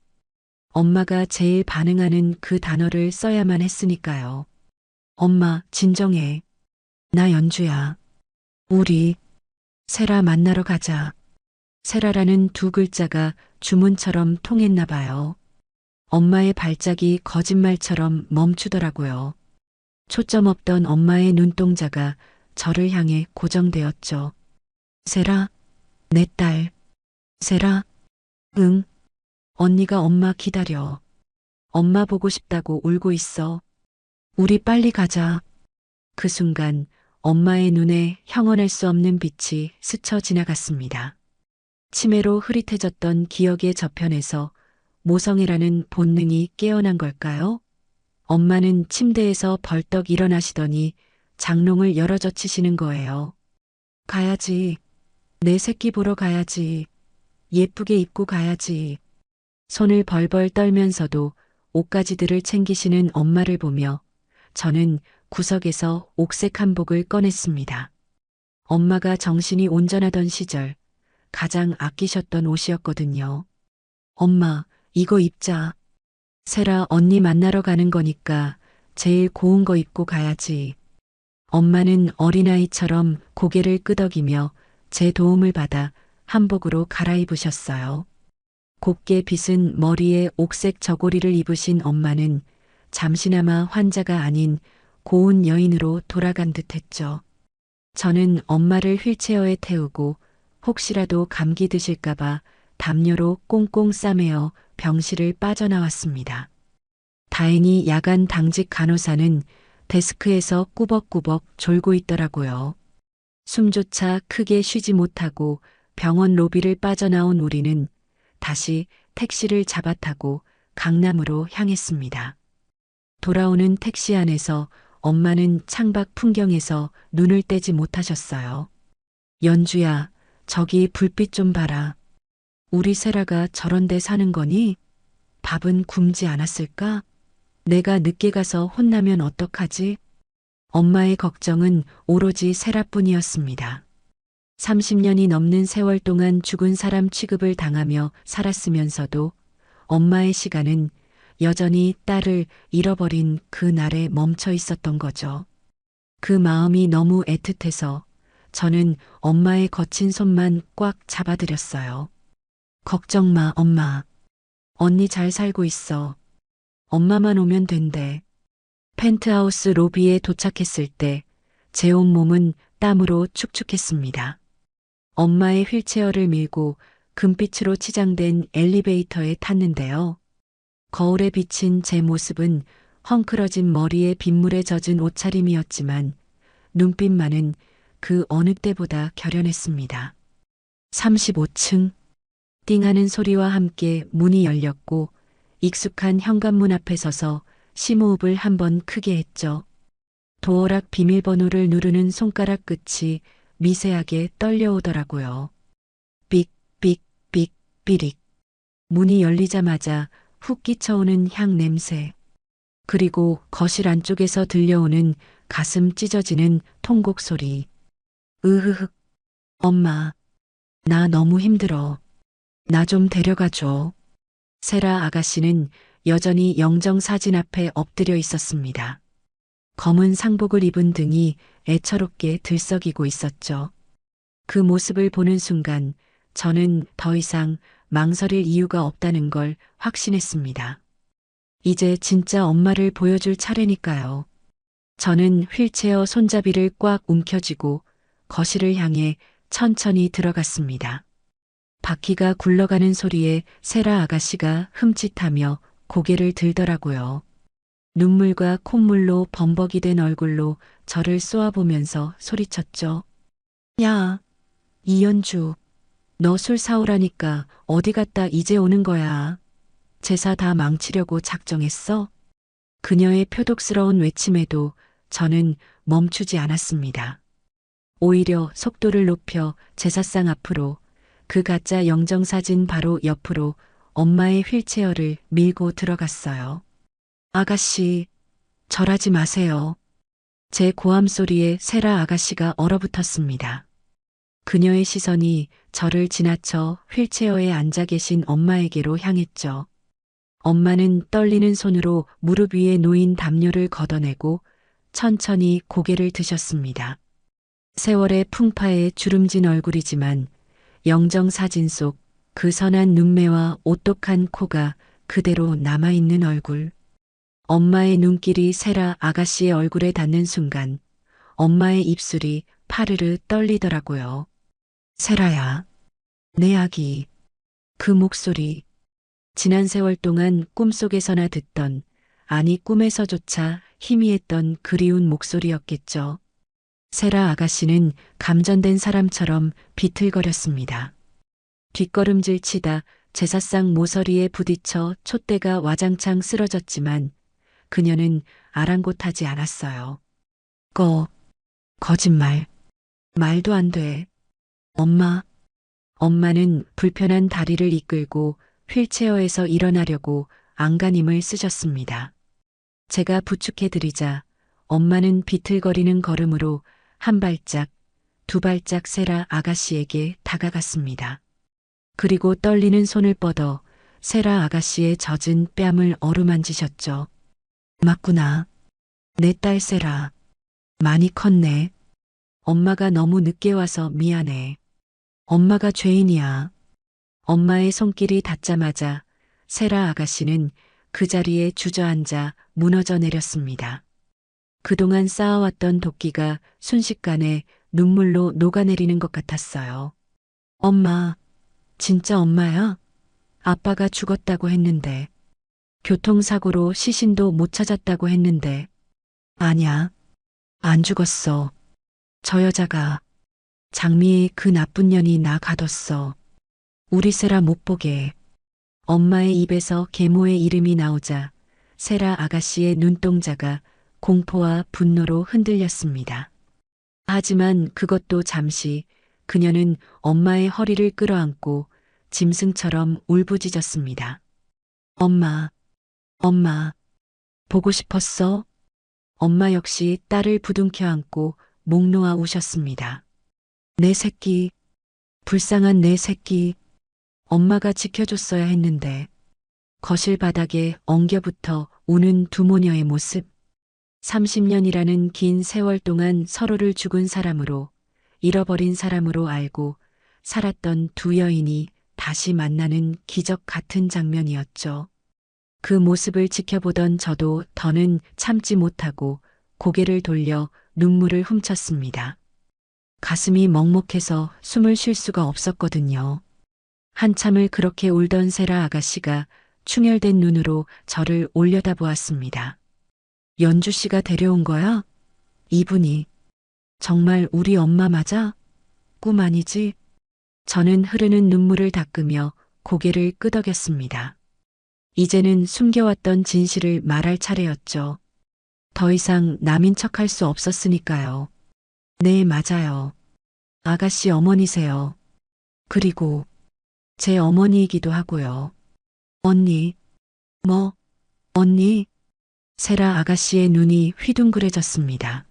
엄마가 제일 반응하는 그 단어를 써야만 했으니까요. 엄마, 진정해. 나 연주야. 우리 세라 만나러 가자. 세라라는 두 글자가 주문처럼 통했나 봐요. 엄마의 발작이 거짓말처럼 멈추더라고요. 초점 없던 엄마의 눈동자가 저를 향해 고정되었죠. 세라, 내 딸. 세라, 응. 언니가 엄마 기다려. 엄마 보고 싶다고 울고 있어. 우리 빨리 가자. 그 순간 엄마의 눈에 형언할 수 없는 빛이 스쳐 지나갔습니다. 치매로 흐릿해졌던 기억의 저편에서 모성애라는 본능이 깨어난 걸까요? 엄마는 침대에서 벌떡 일어나시더니 장롱을 열어젖히시는 거예요. 가야지. 내 새끼 보러 가야지. 예쁘게 입고 가야지. 손을 벌벌 떨면서도 옷가지들을 챙기시는 엄마를 보며 저는 구석에서 옥색 한복을 꺼냈습니다. 엄마가 정신이 온전하던 시절 가장 아끼셨던 옷이었거든요. 엄마, 이거 입자. 세라 언니 만나러 가는 거니까 제일 고운 거 입고 가야지. 엄마는 어린아이처럼 고개를 끄덕이며 제 도움을 받아 한복으로 갈아입으셨어요. 곱게 빗은 머리에 옥색 저고리를 입으신 엄마는 잠시나마 환자가 아닌 고운 여인으로 돌아간 듯했죠. 저는 엄마를 휠체어에 태우고 혹시라도 감기 드실까봐 담요로 꽁꽁 싸매어 병실을 빠져나왔습니다. 다행히 야간 당직 간호사는 데스크에서 꾸벅꾸벅 졸고 있더라고요. 숨조차 크게 쉬지 못하고 병원 로비를 빠져나온 우리는 다시 택시를 잡아 타고 강남으로 향했습니다. 돌아오는 택시 안에서 엄마는 창밖 풍경에서 눈을 떼지 못하셨어요. 연주야, 저기 불빛 좀 봐라. 우리 세라가 저런 데 사는 거니? 밥은 굶지 않았을까? 내가 늦게 가서 혼나면 어떡하지? 엄마의 걱정은 오로지 세라뿐이었습니다. 30년이 넘는 세월 동안 죽은 사람 취급을 당하며 살았으면서도 엄마의 시간은 여전히 딸을 잃어버린 그 날에 멈춰 있었던 거죠. 그 마음이 너무 애틋해서 저는 엄마의 거친 손만 꽉 잡아드렸어요. 걱정 마, 엄마. 언니 잘 살고 있어. 엄마만 오면 된대. 펜트하우스 로비에 도착했을 때 제 온몸은 땀으로 축축했습니다. 엄마의 휠체어를 밀고 금빛으로 치장된 엘리베이터에 탔는데요. 거울에 비친 제 모습은 헝클어진 머리에 빗물에 젖은 옷차림이었지만 눈빛만은 그 어느 때보다 결연했습니다. 35층. 띵하는 소리와 함께 문이 열렸고 익숙한 현관문 앞에 서서 심호흡을 한번 크게 했죠. 도어락 비밀번호를 누르는 손가락 끝이 미세하게 떨려오더라고요. 삑, 삑, 삑, 삐릭. 문이 열리자마자 훅 끼쳐오는 향 냄새. 그리고 거실 안쪽에서 들려오는 가슴 찢어지는 통곡 소리. 으흐흑. 엄마, 나 너무 힘들어. 나 좀 데려가줘. 세라 아가씨는 여전히 영정 사진 앞에 엎드려 있었습니다. 검은 상복을 입은 등이 애처롭게 들썩이고 있었죠. 그 모습을 보는 순간 저는 더 이상 망설일 이유가 없다는 걸 확신했습니다. 이제 진짜 엄마를 보여줄 차례니까요. 저는 휠체어 손잡이를 꽉 움켜쥐고 거실을 향해 천천히 들어갔습니다. 바퀴가 굴러가는 소리에 세라 아가씨가 흠칫하며 고개를 들더라고요. 눈물과 콧물로 범벅이 된 얼굴로 저를 쏘아보면서 소리쳤죠. 야, 이연주, 너 술 사오라니까 어디 갔다 이제 오는 거야. 제사 다 망치려고 작정했어? 그녀의 표독스러운 외침에도 저는 멈추지 않았습니다. 오히려 속도를 높여 제사상 앞으로, 그 가짜 영정사진 바로 옆으로 엄마의 휠체어를 밀고 들어갔어요. 아가씨, 절하지 마세요. 제 고함 소리에 세라 아가씨가 얼어붙었습니다. 그녀의 시선이 저를 지나쳐 휠체어에 앉아 계신 엄마에게로 향했죠. 엄마는 떨리는 손으로 무릎 위에 놓인 담요를 걷어내고 천천히 고개를 드셨습니다. 세월의 풍파에 주름진 얼굴이지만 영정 사진 속 그 선한 눈매와 오똑한 코가 그대로 남아있는 얼굴. 엄마의 눈길이 세라 아가씨의 얼굴에 닿는 순간 엄마의 입술이 파르르 떨리더라고요. 세라야, 내 아기. 그 목소리. 지난 세월 동안 꿈속에서나 듣던, 아니 꿈에서조차 희미했던 그리운 목소리였겠죠. 세라 아가씨는 감전된 사람처럼 비틀거렸습니다. 뒷걸음질 치다 제사상 모서리에 부딪혀 촛대가 와장창 쓰러졌지만 그녀는 아랑곳하지 않았어요. 거짓말. 말도 안 돼. 엄마는 불편한 다리를 이끌고 휠체어에서 일어나려고 안간힘을 쓰셨습니다. 제가 부축해드리자 엄마는 비틀거리는 걸음으로 한 발짝, 두 발짝 세라 아가씨에게 다가갔습니다. 그리고 떨리는 손을 뻗어 세라 아가씨의 젖은 뺨을 어루만지셨죠. 맞구나. 내 딸 세라. 많이 컸네. 엄마가 너무 늦게 와서 미안해. 엄마가 죄인이야. 엄마의 손길이 닿자마자 세라 아가씨는 그 자리에 주저앉아 무너져 내렸습니다. 그동안 쌓아왔던 도끼가 순식간에 눈물로 녹아내리는 것 같았어요. 엄마, 진짜 엄마야? 아빠가 죽었다고 했는데, 교통사고로 시신도 못 찾았다고 했는데, 아냐, 안 죽었어. 저 여자가, 장미의 그 나쁜 년이 나 가뒀어. 우리 세라 못 보게. 엄마의 입에서 계모의 이름이 나오자 세라 아가씨의 눈동자가 공포와 분노로 흔들렸습니다. 하지만 그것도 잠시 그녀는 엄마의 허리를 끌어안고 짐승처럼 울부짖었습니다. 엄마, 보고 싶었어? 엄마 역시 딸을 부둥켜 안고 목 놓아 우셨습니다. 내 새끼, 불쌍한 내 새끼. 엄마가 지켜줬어야 했는데. 거실 바닥에 엉겨붙어 우는 두 모녀의 모습. 30년이라는 긴 세월 동안 서로를 죽은 사람으로, 잃어버린 사람으로 알고 살았던 두 여인이 다시 만나는 기적 같은 장면이었죠. 그 모습을 지켜보던 저도 더는 참지 못하고 고개를 돌려 눈물을 훔쳤습니다. 가슴이 먹먹해서 숨을 쉴 수가 없었거든요. 한참을 그렇게 울던 세라 아가씨가 충혈된 눈으로 저를 올려다보았습니다. 연주 씨가 데려온 거야? 이분이. 정말 우리 엄마 맞아? 꿈 아니지? 저는 흐르는 눈물을 닦으며 고개를 끄덕였습니다. 이제는 숨겨왔던 진실을 말할 차례였죠. 더 이상 남인 척할 수 없었으니까요. 네, 맞아요. 아가씨 어머니세요. 그리고 제 어머니이기도 하고요. 언니, 뭐, 언니? 세라 아가씨의 눈이 휘둥그레졌습니다.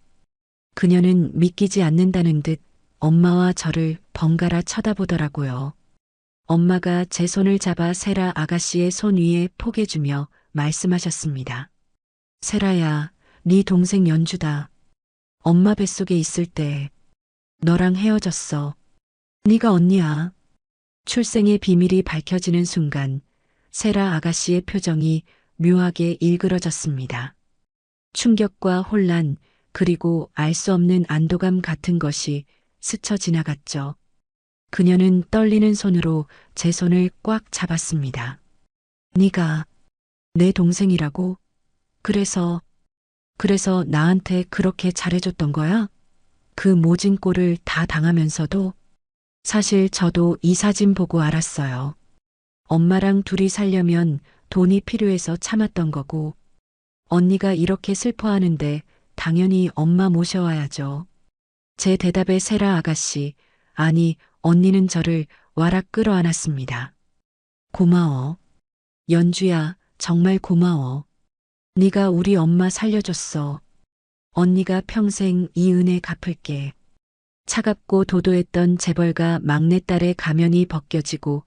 그녀는 믿기지 않는다는 듯 엄마와 저를 번갈아 쳐다보더라고요. 엄마가 제 손을 잡아 세라 아가씨의 손 위에 포개주며 말씀하셨습니다. 세라야, 네 동생 연주다. 엄마 뱃속에 있을 때 너랑 헤어졌어. 네가 언니야. 출생의 비밀이 밝혀지는 순간 세라 아가씨의 표정이 묘하게 일그러졌습니다. 충격과 혼란, 그리고 알 수 없는 안도감 같은 것이 스쳐 지나갔죠. 그녀는 떨리는 손으로 제 손을 꽉 잡았습니다. 네가 내 동생이라고? 그래서 나한테 그렇게 잘해줬던 거야? 그 모진 꼴을 다 당하면서도? 사실 저도 이 사진 보고 알았어요. 엄마랑 둘이 살려면 돈이 필요해서 참았던 거고, 언니가 이렇게 슬퍼하는데 당연히 엄마 모셔와야죠. 제 대답에 세라 아가씨, 아니, 언니는 저를 와락 끌어안았습니다. 고마워. 연주야, 정말 고마워. 네가 우리 엄마 살려줬어. 언니가 평생 이 은혜 갚을게. 차갑고 도도했던 재벌가 막내딸의 가면이 벗겨지고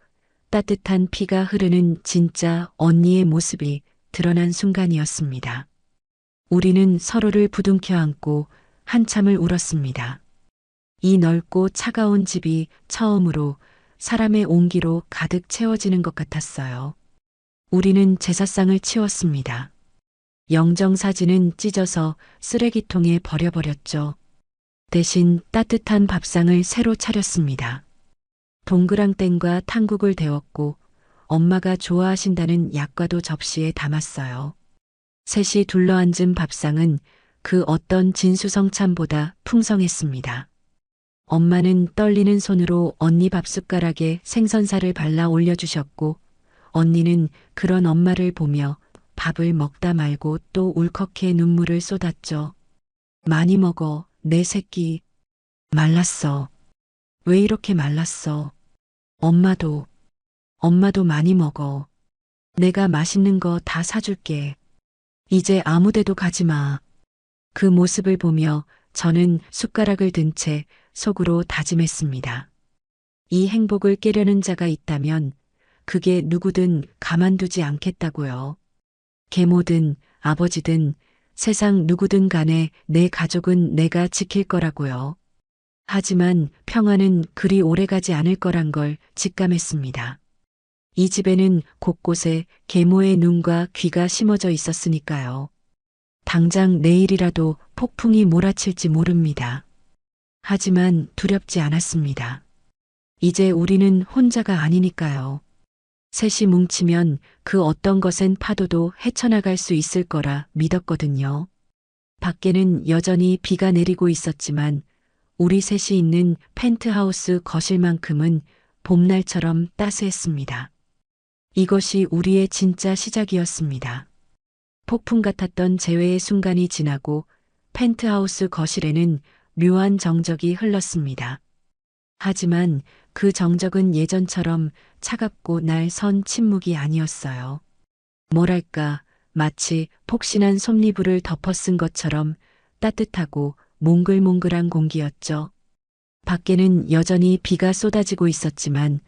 따뜻한 피가 흐르는 진짜 언니의 모습이 드러난 순간이었습니다. 우리는 서로를 부둥켜 안고 한참을 울었습니다. 이 넓고 차가운 집이 처음으로 사람의 온기로 가득 채워지는 것 같았어요. 우리는 제사상을 치웠습니다. 영정사진은 찢어서 쓰레기통에 버려버렸죠. 대신 따뜻한 밥상을 새로 차렸습니다. 동그랑땡과 탕국을 데웠고 엄마가 좋아하신다는 약과도 접시에 담았어요. 셋이 둘러앉은 밥상은 그 어떤 진수성찬보다 풍성했습니다. 엄마는 떨리는 손으로 언니 밥숟가락에 생선살을 발라 올려주셨고 언니는 그런 엄마를 보며 밥을 먹다 말고 또 울컥해 눈물을 쏟았죠. 많이 먹어, 내 새끼. 말랐어. 왜 이렇게 말랐어? 엄마도 많이 먹어. 내가 맛있는 거 다 사줄게. 이제 아무 데도 가지 마. 그 모습을 보며 저는 숟가락을 든 채 속으로 다짐했습니다. 이 행복을 깨려는 자가 있다면 그게 누구든 가만두지 않겠다고요. 계모든 아버지든 세상 누구든 간에 내 가족은 내가 지킬 거라고요. 하지만 평화는 그리 오래가지 않을 거란 걸 직감했습니다. 이 집에는 곳곳에 계모의 눈과 귀가 심어져 있었으니까요. 당장 내일이라도 폭풍이 몰아칠지 모릅니다. 하지만 두렵지 않았습니다. 이제 우리는 혼자가 아니니까요. 셋이 뭉치면 그 어떤 것엔 파도도 헤쳐나갈 수 있을 거라 믿었거든요. 밖에는 여전히 비가 내리고 있었지만 우리 셋이 있는 펜트하우스 거실만큼은 봄날처럼 따스했습니다. 이것이 우리의 진짜 시작이었습니다. 폭풍 같았던 재회의 순간이 지나고 펜트하우스 거실에는 묘한 정적이 흘렀습니다. 하지만 그 정적은 예전처럼 차갑고 날 선 침묵이 아니었어요. 뭐랄까, 마치 폭신한 솜니부를 덮어쓴 것처럼 따뜻하고 몽글몽글한 공기였죠. 밖에는 여전히 비가 쏟아지고 있었지만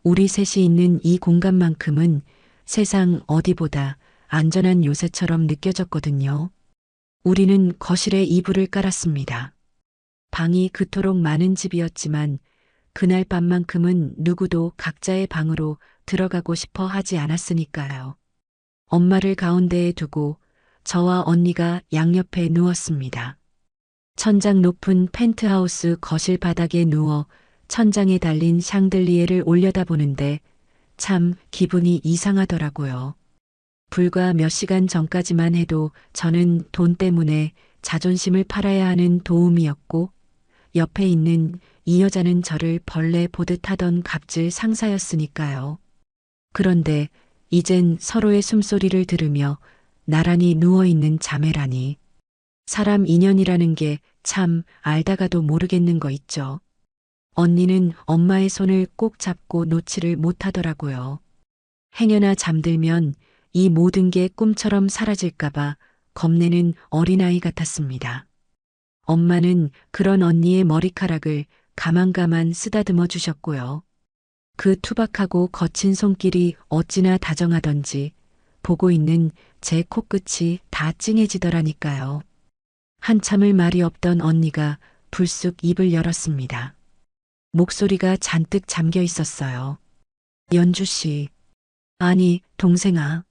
우리 셋이 있는 이 공간만큼은 세상 어디보다 안전한 요새처럼 느껴졌거든요. 우리는 거실에 이불을 깔았습니다. 방이 그토록 많은 집이었지만 그날 밤만큼은 누구도 각자의 방으로 들어가고 싶어 하지 않았으니까요. 엄마를 가운데에 두고 저와 언니가 양옆에 누웠습니다. 천장 높은 펜트하우스 거실 바닥에 누워 천장에 달린 샹들리에를 올려다보는데 참 기분이 이상하더라고요. 불과 몇 시간 전까지만 해도 저는 돈 때문에 자존심을 팔아야 하는 도움이었고 옆에 있는 이 여자는 저를 벌레 보듯 하던 갑질 상사였으니까요. 그런데 이젠 서로의 숨소리를 들으며 나란히 누워있는 자매라니. 사람 인연이라는 게 참 알다가도 모르겠는 거 있죠. 언니는 엄마의 손을 꼭 잡고 놓지를 못하더라고요. 행여나 잠들면 이 모든 게 꿈처럼 사라질까봐 겁내는 어린아이 같았습니다. 엄마는 그런 언니의 머리카락을 가만가만 쓰다듬어 주셨고요. 그 투박하고 거친 손길이 어찌나 다정하던지 보고 있는 제 코끝이 다 찡해지더라니까요. 한참을 말이 없던 언니가 불쑥 입을 열었습니다. 목소리가 잔뜩 잠겨 있었어요. 연주 씨. 아니, 동생아.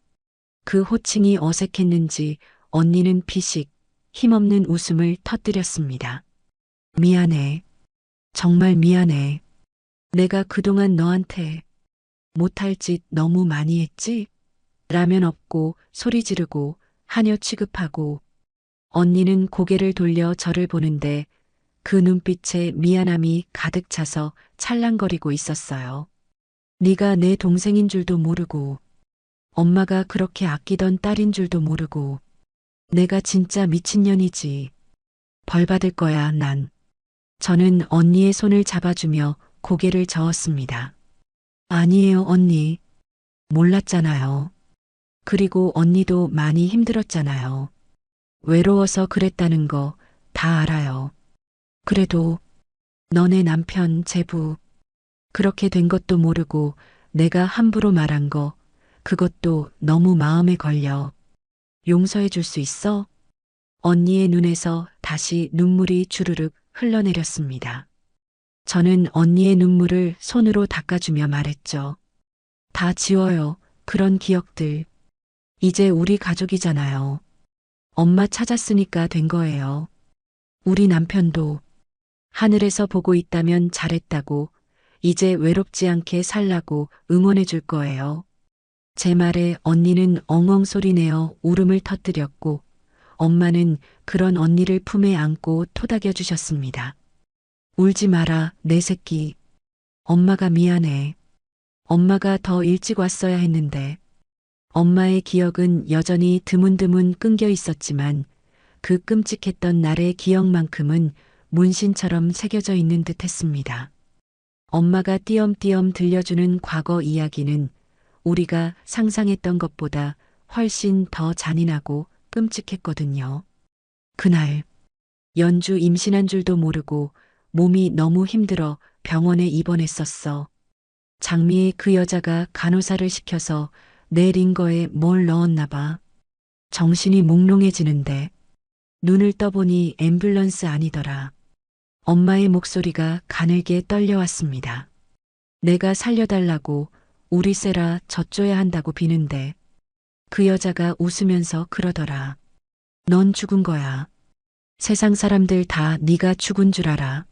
그 호칭이 어색했는지 언니는 피식 힘없는 웃음을 터뜨렸습니다. 미안해. 정말 미안해. 내가 그동안 너한테 못할 짓 너무 많이 했지? 라면 없고 소리 지르고 하녀 취급하고 언니는 고개를 돌려 저를 보는데 그 눈빛에 미안함이 가득 차서 찰랑거리고 있었어요. 네가 내 동생인 줄도 모르고 엄마가 그렇게 아끼던 딸인 줄도 모르고 내가 진짜 미친년이지. 벌 받을 거야, 난. 저는 언니의 손을 잡아주며 고개를 저었습니다. 아니에요, 언니. 몰랐잖아요. 그리고 언니도 많이 힘들었잖아요. 외로워서 그랬다는 거 다 알아요. 그래도 너네 남편 제부 그렇게 된 것도 모르고 내가 함부로 말한 거 그것도 너무 마음에 걸려. 용서해 줄 수 있어? 언니의 눈에서 다시 눈물이 주르륵 흘러내렸습니다. 저는 언니의 눈물을 손으로 닦아주며 말했죠. 다 지워요. 그런 기억들. 이제 우리 가족이잖아요. 엄마 찾았으니까 된 거예요. 우리 남편도 하늘에서 보고 있다면 잘했다고 이제 외롭지 않게 살라고 응원해 줄 거예요. 제 말에 언니는 엉엉 소리내어 울음을 터뜨렸고 엄마는 그런 언니를 품에 안고 토닥여 주셨습니다. 울지 마라, 내 새끼. 엄마가 미안해. 엄마가 더 일찍 왔어야 했는데. 엄마의 기억은 여전히 드문드문 끊겨 있었지만 그 끔찍했던 날의 기억만큼은 문신처럼 새겨져 있는 듯 했습니다. 엄마가 띄엄띄엄 들려주는 과거 이야기는 우리가 상상했던 것보다 훨씬 더 잔인하고 끔찍했거든요. 그날 연주 임신한 줄도 모르고 몸이 너무 힘들어 병원에 입원했었어. 장미에 그 여자가 간호사를 시켜서 내 링거에 뭘 넣었나 봐. 정신이 몽롱해지는데 눈을 떠보니 앰뷸런스 아니더라. 엄마의 목소리가 가늘게 떨려왔습니다. 내가 살려달라고 우리 세라 젖줘야 한다고 비는데 그 여자가 웃으면서 그러더라. 넌 죽은 거야. 세상 사람들 다 네가 죽은 줄 알아.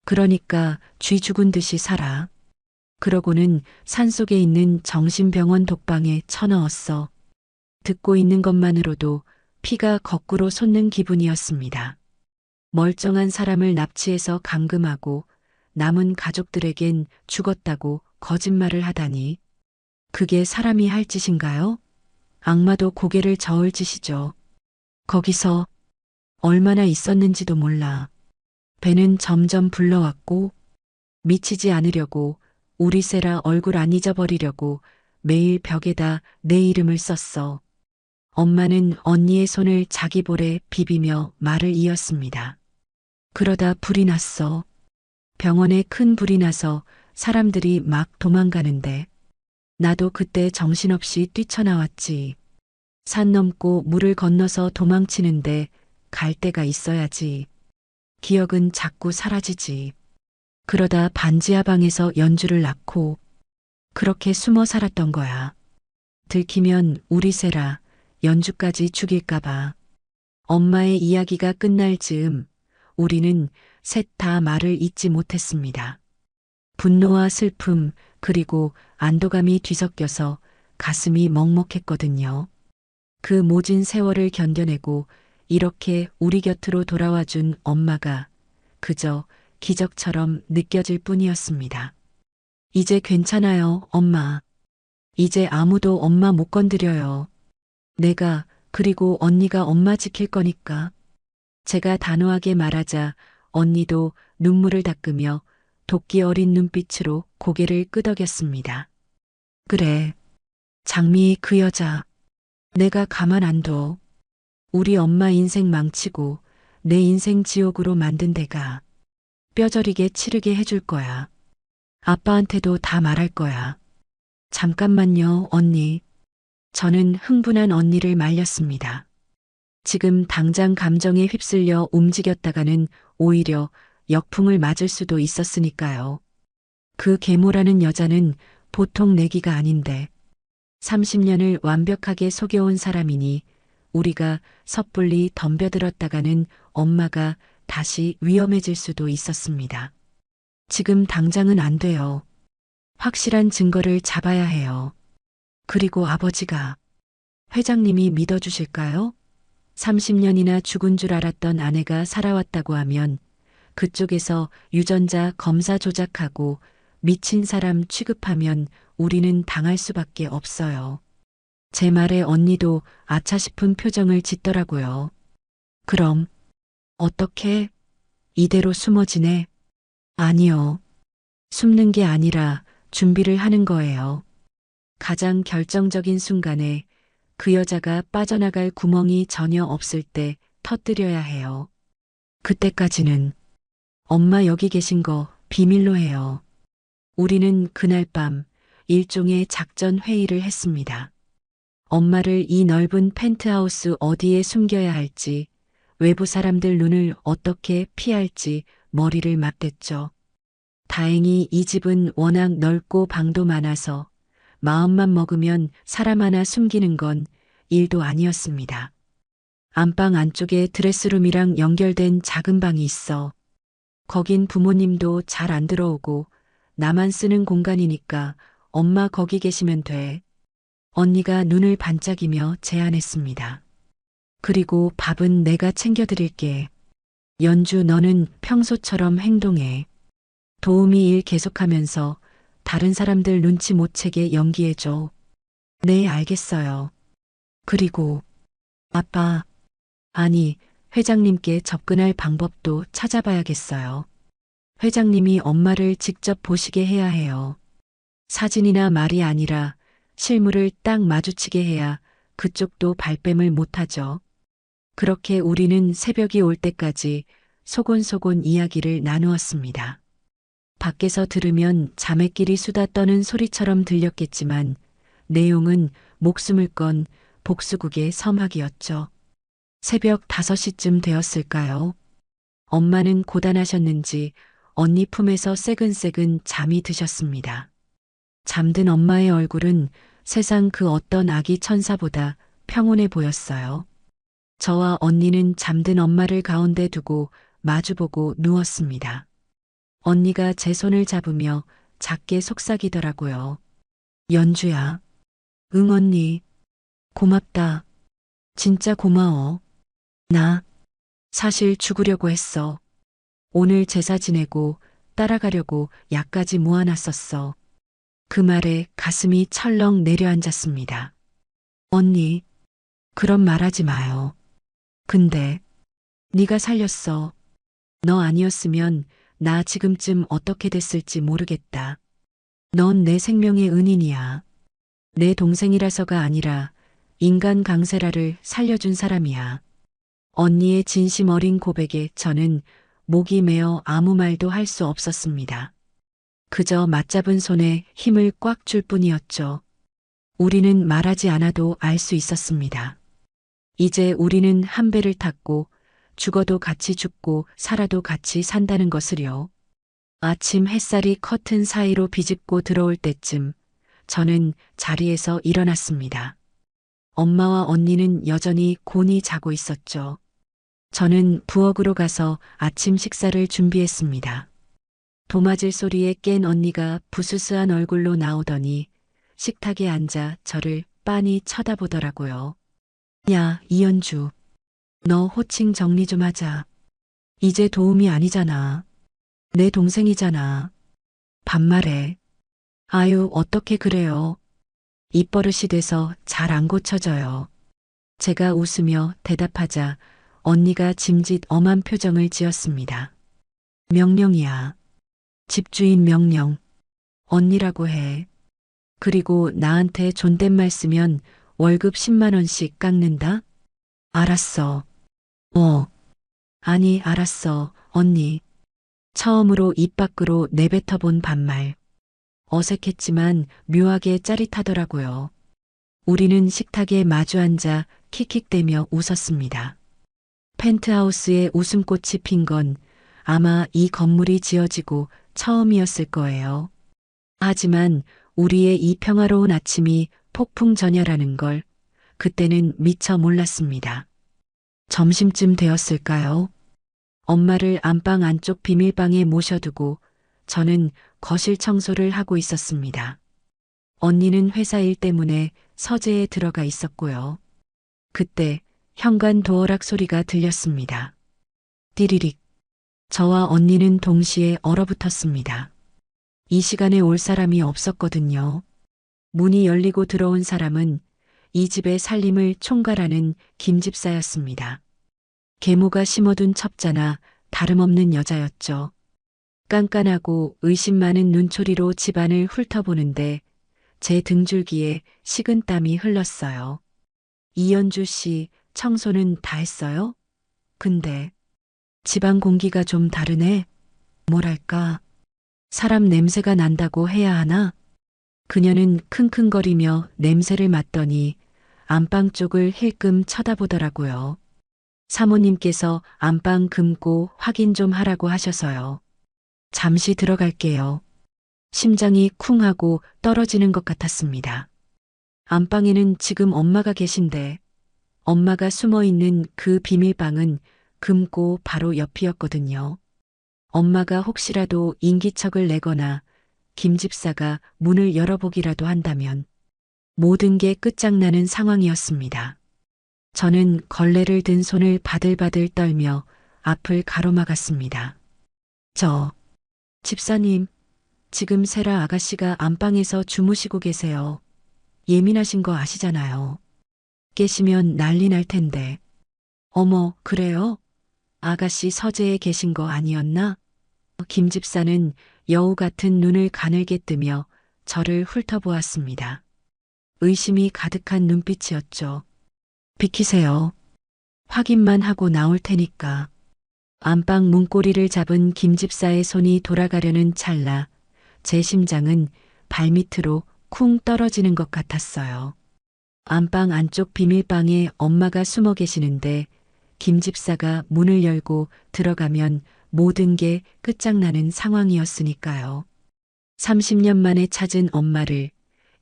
그러니까 쥐 죽은 듯이 살아. 그러고는 산속에 있는 정신병원 독방에 쳐넣었어. 듣고 있는 것만으로도 피가 거꾸로 솟는 기분이었습니다. 멀쩡한 사람을 납치해서 감금하고 남은 가족들에겐 죽었다고 거짓말을 하다니. 그게 사람이 할 짓인가요? 악마도 고개를 저을 짓이죠. 거기서 얼마나 있었는지도 몰라. 배는 점점 불러왔고 미치지 않으려고 우리 세라 얼굴 안 잊어버리려고 매일 벽에다 내 이름을 썼어. 엄마는 언니의 손을 자기 볼에 비비며 말을 이었습니다. 그러다 불이 났어. 병원에 큰 불이 나서 사람들이 막 도망가는데 나도 그때 정신없이 뛰쳐나왔지. 산 넘고 물을 건너서 도망치는데 갈 데가 있어야지. 기억은 자꾸 사라지지. 그러다 반지하방에서 연주를 낳고 그렇게 숨어 살았던 거야. 들키면 우리 세라 연주까지 죽일까봐. 엄마의 이야기가 끝날 즈음 우리는 셋 다 말을 잇지 못했습니다. 분노와 슬픔 그리고 안도감이 뒤섞여서 가슴이 먹먹했거든요. 그 모진 세월을 견뎌내고 이렇게 우리 곁으로 돌아와 준 엄마가 그저 기적처럼 느껴질 뿐이었습니다. 이제 괜찮아요, 엄마. 이제 아무도 엄마 못 건드려요. 내가 그리고 언니가 엄마 지킬 거니까. 제가 단호하게 말하자 언니도 눈물을 닦으며 도끼 어린 눈빛으로 고개를 끄덕였습니다. 그래. 장미 그 여자. 내가 가만 안 둬. 우리 엄마 인생 망치고 내 인생 지옥으로 만든 데가 뼈저리게 치르게 해줄 거야. 아빠한테도 다 말할 거야. 잠깐만요, 언니. 저는 흥분한 언니를 말렸습니다. 지금 당장 감정에 휩쓸려 움직였다가는 오히려 역풍을 맞을 수도 있었으니까요. 그 계모라는 여자는 보통 내기가 아닌데 30년을 완벽하게 속여온 사람이니 우리가 섣불리 덤벼들었다가는 엄마가 다시 위험해질 수도 있었습니다. 지금 당장은 안 돼요. 확실한 증거를 잡아야 해요. 그리고 아버지가 회장님이 믿어주실까요? 30년이나 죽은 줄 알았던 아내가 살아왔다고 하면 그쪽에서 유전자 검사 조작하고 미친 사람 취급하면 우리는 당할 수밖에 없어요. 제 말에 언니도 아차 싶은 표정을 짓더라고요. 그럼 어떻게 이대로 숨어지네? 아니요. 숨는 게 아니라 준비를 하는 거예요. 가장 결정적인 순간에 그 여자가 빠져나갈 구멍이 전혀 없을 때 터뜨려야 해요. 그때까지는 엄마 여기 계신 거 비밀로 해요. 우리는 그날 밤 일종의 작전 회의를 했습니다. 엄마를 이 넓은 펜트하우스 어디에 숨겨야 할지, 외부 사람들 눈을 어떻게 피할지 머리를 맞댔죠. 다행히 이 집은 워낙 넓고 방도 많아서 마음만 먹으면 사람 하나 숨기는 건 일도 아니었습니다. 안방 안쪽에 드레스룸이랑 연결된 작은 방이 있어. 거긴 부모님도 잘 안 들어오고 나만 쓰는 공간이니까 엄마 거기 계시면 돼. 언니가 눈을 반짝이며 제안했습니다. 그리고 밥은 내가 챙겨드릴게. 연주 너는 평소처럼 행동해. 도우미 일 계속하면서 다른 사람들 눈치 못 채게 연기해줘. 네, 알겠어요. 그리고 아빠, 아니, 회장님께 접근할 방법도 찾아봐야겠어요. 회장님이 엄마를 직접 보시게 해야 해요. 사진이나 말이 아니라 실물을 딱 마주치게 해야 그쪽도 발뺌을 못하죠. 그렇게 우리는 새벽이 올 때까지 소곤소곤 이야기를 나누었습니다. 밖에서 들으면 자매끼리 수다 떠는 소리처럼 들렸겠지만 내용은 목숨을 건 복수국의 서막이었죠. 새벽 5시쯤 되었을까요? 엄마는 고단하셨는지 언니 품에서 새근새근 잠이 드셨습니다. 잠든 엄마의 얼굴은 세상 그 어떤 아기 천사보다 평온해 보였어요. 저와 언니는 잠든 엄마를 가운데 두고 마주보고 누웠습니다. 언니가 제 손을 잡으며 작게 속삭이더라고요. 연주야. 응 언니. 고맙다. 진짜 고마워. 나 사실 죽으려고 했어. 오늘 제사 지내고 따라가려고 약까지 모아놨었어. 그 말에 가슴이 철렁 내려앉았습니다. 언니, 그런 말하지 마요. 근데 네가 살렸어. 너 아니었으면 나 지금쯤 어떻게 됐을지 모르겠다. 넌 내 생명의 은인이야. 내 동생이라서가 아니라 인간 강세라를 살려준 사람이야. 언니의 진심 어린 고백에 저는 목이 메어 아무 말도 할 수 없었습니다. 그저 맞잡은 손에 힘을 꽉 줄 뿐이었죠. 우리는 말하지 않아도 알 수 있었습니다. 이제 우리는 한 배를 탔고 죽어도 같이 죽고 살아도 같이 산다는 것을요. 아침 햇살이 커튼 사이로 비집고 들어올 때쯤 저는 자리에서 일어났습니다. 엄마와 언니는 여전히 곤히 자고 있었죠. 저는 부엌으로 가서 아침 식사를 준비했습니다. 도마질 소리에 깬 언니가 부스스한 얼굴로 나오더니 식탁에 앉아 저를 빤히 쳐다보더라고요. 야, 이연주. 너 호칭 정리 좀 하자. 이제 도움이 아니잖아. 내 동생이잖아. 반말해. 아유, 어떻게 그래요. 입버릇이 돼서 잘 안 고쳐져요. 제가 웃으며 대답하자 언니가 짐짓 엄한 표정을 지었습니다. 명령이야. 집주인 명령. 언니라고 해. 그리고 나한테 존댓말 쓰면 월급 10만 원씩 깎는다? 알았어. 아니, 알았어, 언니. 처음으로 입 밖으로 내뱉어 본 반말. 어색했지만 묘하게 짜릿하더라고요. 우리는 식탁에 마주 앉아 킥킥대며 웃었습니다. 펜트하우스에 웃음꽃이 핀 건 아마 이 건물이 지어지고 처음이었을 거예요. 하지만 우리의 이 평화로운 아침이 폭풍전야라는 걸 그때는 미처 몰랐습니다. 점심쯤 되었을까요? 엄마를 안방 안쪽 비밀방에 모셔두고 저는 거실 청소를 하고 있었습니다. 언니는 회사 일 때문에 서재에 들어가 있었고요. 그때 현관 도어락 소리가 들렸습니다. 띠리릭. 저와 언니는 동시에 얼어붙었습니다. 이 시간에 올 사람이 없었거든요. 문이 열리고 들어온 사람은 이 집의 살림을 총괄하는 김집사였습니다. 계모가 심어둔 첩자나 다름없는 여자였죠. 깐깐하고 의심 많은 눈초리로 집안을 훑어보는데 제 등줄기에 식은땀이 흘렀어요. 이연주 씨, 청소는 다 했어요? 근데 집안 공기가 좀 다르네. 뭐랄까, 사람 냄새가 난다고 해야 하나? 그녀는 킁킁거리며 냄새를 맡더니 안방 쪽을 힐끔 쳐다보더라고요. 사모님께서 안방 금고 확인 좀 하라고 하셔서요. 잠시 들어갈게요. 심장이 쿵 하고 떨어지는 것 같았습니다. 안방에는 지금 엄마가 계신데 엄마가 숨어 있는 그 비밀방은 금고 바로 옆이었거든요. 엄마가 혹시라도 인기척을 내거나 김 집사가 문을 열어보기라도 한다면 모든 게 끝장나는 상황이었습니다. 저는 걸레를 든 손을 바들바들 떨며 앞을 가로막았습니다. 집사님, 지금 세라 아가씨가 안방에서 주무시고 계세요. 예민하신 거 아시잖아요. 깨시면 난리 날 텐데. 어머, 그래요? 아가씨 서재에 계신 거 아니었나? 김 집사는 여우 같은 눈을 가늘게 뜨며 저를 훑어보았습니다. 의심이 가득한 눈빛이었죠. 비키세요. 확인만 하고 나올 테니까. 안방 문고리를 잡은 김 집사의 손이 돌아가려는 찰나 제 심장은 발밑으로 쿵 떨어지는 것 같았어요. 안방 안쪽 비밀방에 엄마가 숨어 계시는데 김 집사가 문을 열고 들어가면 모든 게 끝장나는 상황이었으니까요. 30년 만에 찾은 엄마를,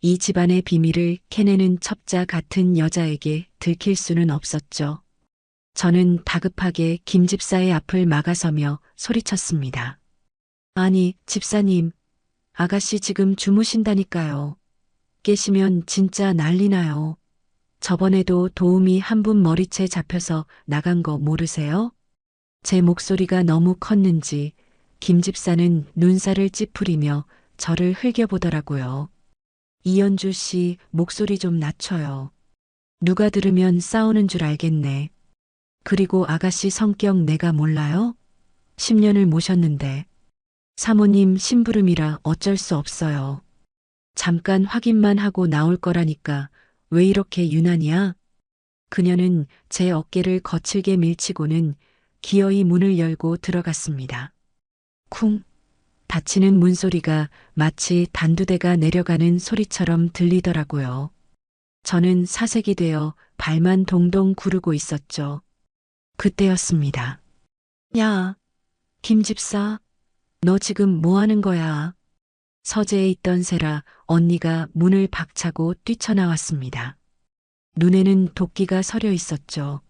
이 집안의 비밀을 캐내는 첩자 같은 여자에게 들킬 수는 없었죠. 저는 다급하게 김 집사의 앞을 막아서며 소리쳤습니다. 아니, 집사님, 아가씨 지금 주무신다니까요. 깨시면 진짜 난리 나요. 저번에도 도우미 한 분 머리채 잡혀서 나간 거 모르세요? 제 목소리가 너무 컸는지 김 집사는 눈살을 찌푸리며 저를 흘겨보더라고요. 이연주 씨, 목소리 좀 낮춰요. 누가 들으면 싸우는 줄 알겠네. 그리고 아가씨 성격 내가 몰라요? 10년을 모셨는데 사모님 심부름이라 어쩔 수 없어요. 잠깐 확인만 하고 나올 거라니까 왜 이렇게 유난이야? 그녀는 제 어깨를 거칠게 밀치고는 기어이 문을 열고 들어갔습니다. 쿵! 닫히는 문소리가 마치 단두대가 내려가는 소리처럼 들리더라고요. 저는 사색이 되어 발만 동동 구르고 있었죠. 그때였습니다. 야, 김 집사, 너 지금 뭐 하는 거야? 서재에 있던 세라 언니가 문을 박차고 뛰쳐나왔습니다. 눈에는 도끼가 서려 있었죠.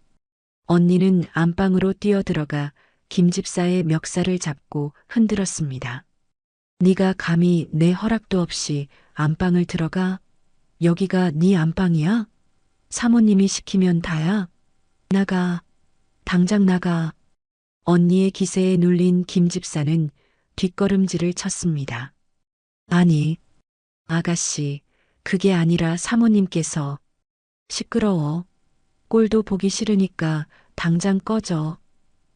언니는 안방으로 뛰어들어가 김 집사의 멱살을 잡고 흔들었습니다. 네가 감히 내 허락도 없이 안방을 들어가? 여기가 네 안방이야? 사모님이 시키면 다야? 나가. 당장 나가. 언니의 기세에 눌린 김 집사는 뒷걸음질을 쳤습니다. 아니, 아가씨, 그게 아니라 사모님께서. 시끄러워. 꼴도 보기 싫으니까 당장 꺼져.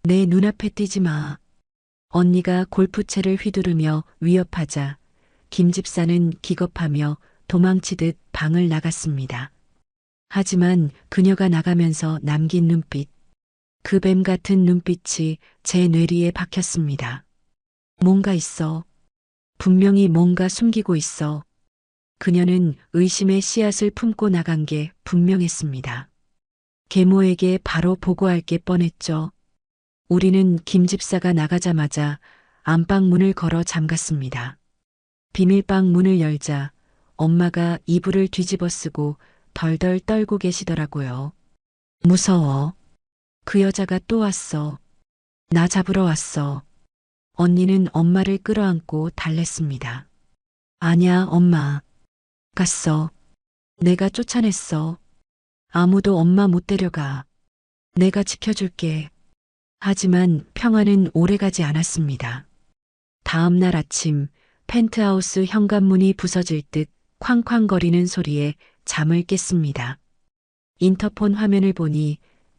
내 눈앞에 띄지 마. 언니가 골프채를 휘두르며 위협하자 김 집사는 기겁하며 도망치듯 방을 나갔습니다. 하지만 그녀가 나가면서 남긴 눈빛, 그 뱀 같은 눈빛이 제 뇌리에 박혔습니다. 뭔가 있어. 분명히 뭔가 숨기고 있어. 그녀는 의심의 씨앗을 품고 나간 게 분명했습니다. 계모에게 바로 보고할 게 뻔했죠. 우리는 김 집사가 나가자마자 안방 문을 걸어 잠갔습니다. 비밀방 문을 열자 엄마가 이불을 뒤집어 쓰고 덜덜 떨고 계시더라고요. 무서워. 그 여자가 또 왔어. 나 잡으러 왔어. 언니는 엄마를 끌어안고 달랬습니다. 아냐, 엄마. 갔어. 내가 쫓아냈어. 아무도 엄마 못 데려가. 내가 지켜줄게. 하지만 평화는 오래가지 않았습니다. 다음 날 아침 펜트하우스 현관문이 부서질 듯 쾅쾅거리는 소리에 잠을 깼습니다. 인터폰 화면을 보니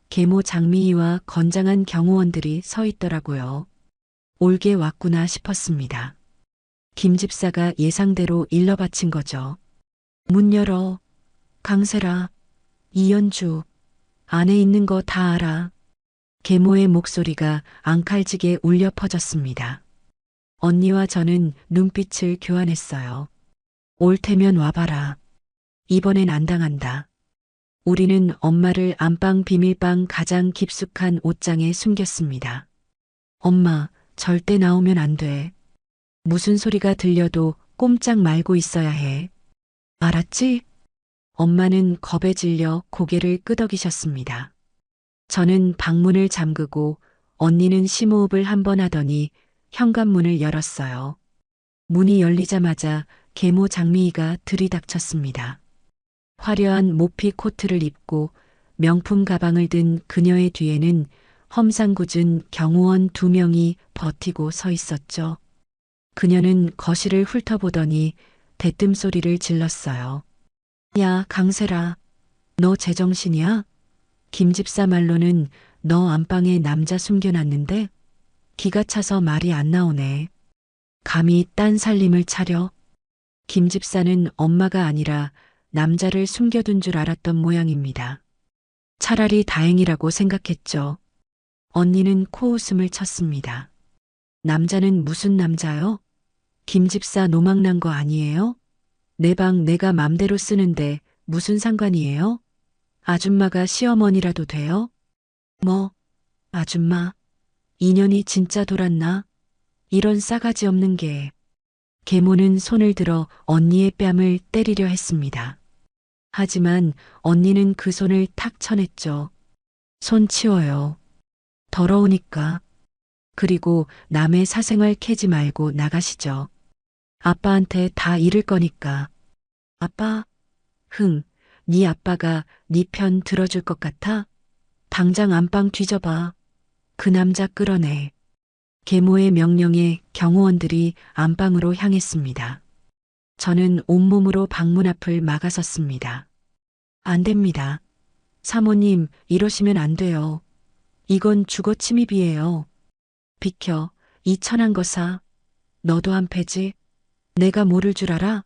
계모 장미희와 건장한 경호원들이 서 있더라고요. 올게 왔구나 싶었습니다. 김 집사가 예상대로 일러바친 거죠. 문 열어. 강세라. 이연주. 안에 있는 거 다 알아. 계모의 목소리가 앙칼지게 울려 퍼졌습니다. 언니와 저는 눈빛을 교환했어요. 올 테면 와봐라. 이번엔 안 당한다. 우리는 엄마를 안방 비밀방 가장 깊숙한 옷장에 숨겼습니다. 엄마, 절대 나오면 안 돼. 무슨 소리가 들려도 꼼짝 말고 있어야 해. 알았지? 엄마는 겁에 질려 고개를 끄덕이셨습니다. 저는 방문을 잠그고 언니는 심호흡을 한 번 하더니 현관문을 열었어요. 문이 열리자마자 계모 장미희가 들이닥쳤습니다. 화려한 모피 코트를 입고 명품 가방을 든 그녀의 뒤에는 험상궂은 경호원 2명이 버티고 서 있었죠. 그녀는 거실을 훑어보더니 대뜸 소리를 질렀어요. 야, 강세라. 너 제정신이야? 김 집사 말로는 너 안방에 남자 숨겨놨는데 기가 차서 말이 안 나오네. 감히 딴 살림을 차려? 김 집사는 엄마가 아니라 남자를 숨겨둔 줄 알았던 모양입니다. 차라리 다행이라고 생각했죠. 언니는 코웃음을 쳤습니다. 남자는 무슨 남자요? 김 집사 노망난 거 아니에요? 내 방 내가 맘대로 쓰는데 무슨 상관이에요? 아줌마가 시어머니라도 돼요? 뭐, 아줌마, 인연이 진짜 돌았나? 이런 싸가지 없는 게. 계모는 손을 들어 언니의 뺨을 때리려 했습니다. 하지만 언니는 그 손을 탁 쳐냈죠. 손 치워요. 더러우니까. 그리고 남의 사생활 캐지 말고 나가시죠. 아빠한테 다 잃을 거니까. 아빠? 네 아빠가 네 편 들어줄 것 같아? 당장 안방 뒤져봐. 그 남자 끌어내. 계모의 명령에 경호원들이 안방으로 향했습니다. 저는 온몸으로 방문 앞을 막아섰습니다. 안 됩니다. 사모님, 이러시면 안 돼요. 이건 주거 침입이에요. 비켜, 이 천한 거사. 너도 한 패지? 내가 모를 줄 알아?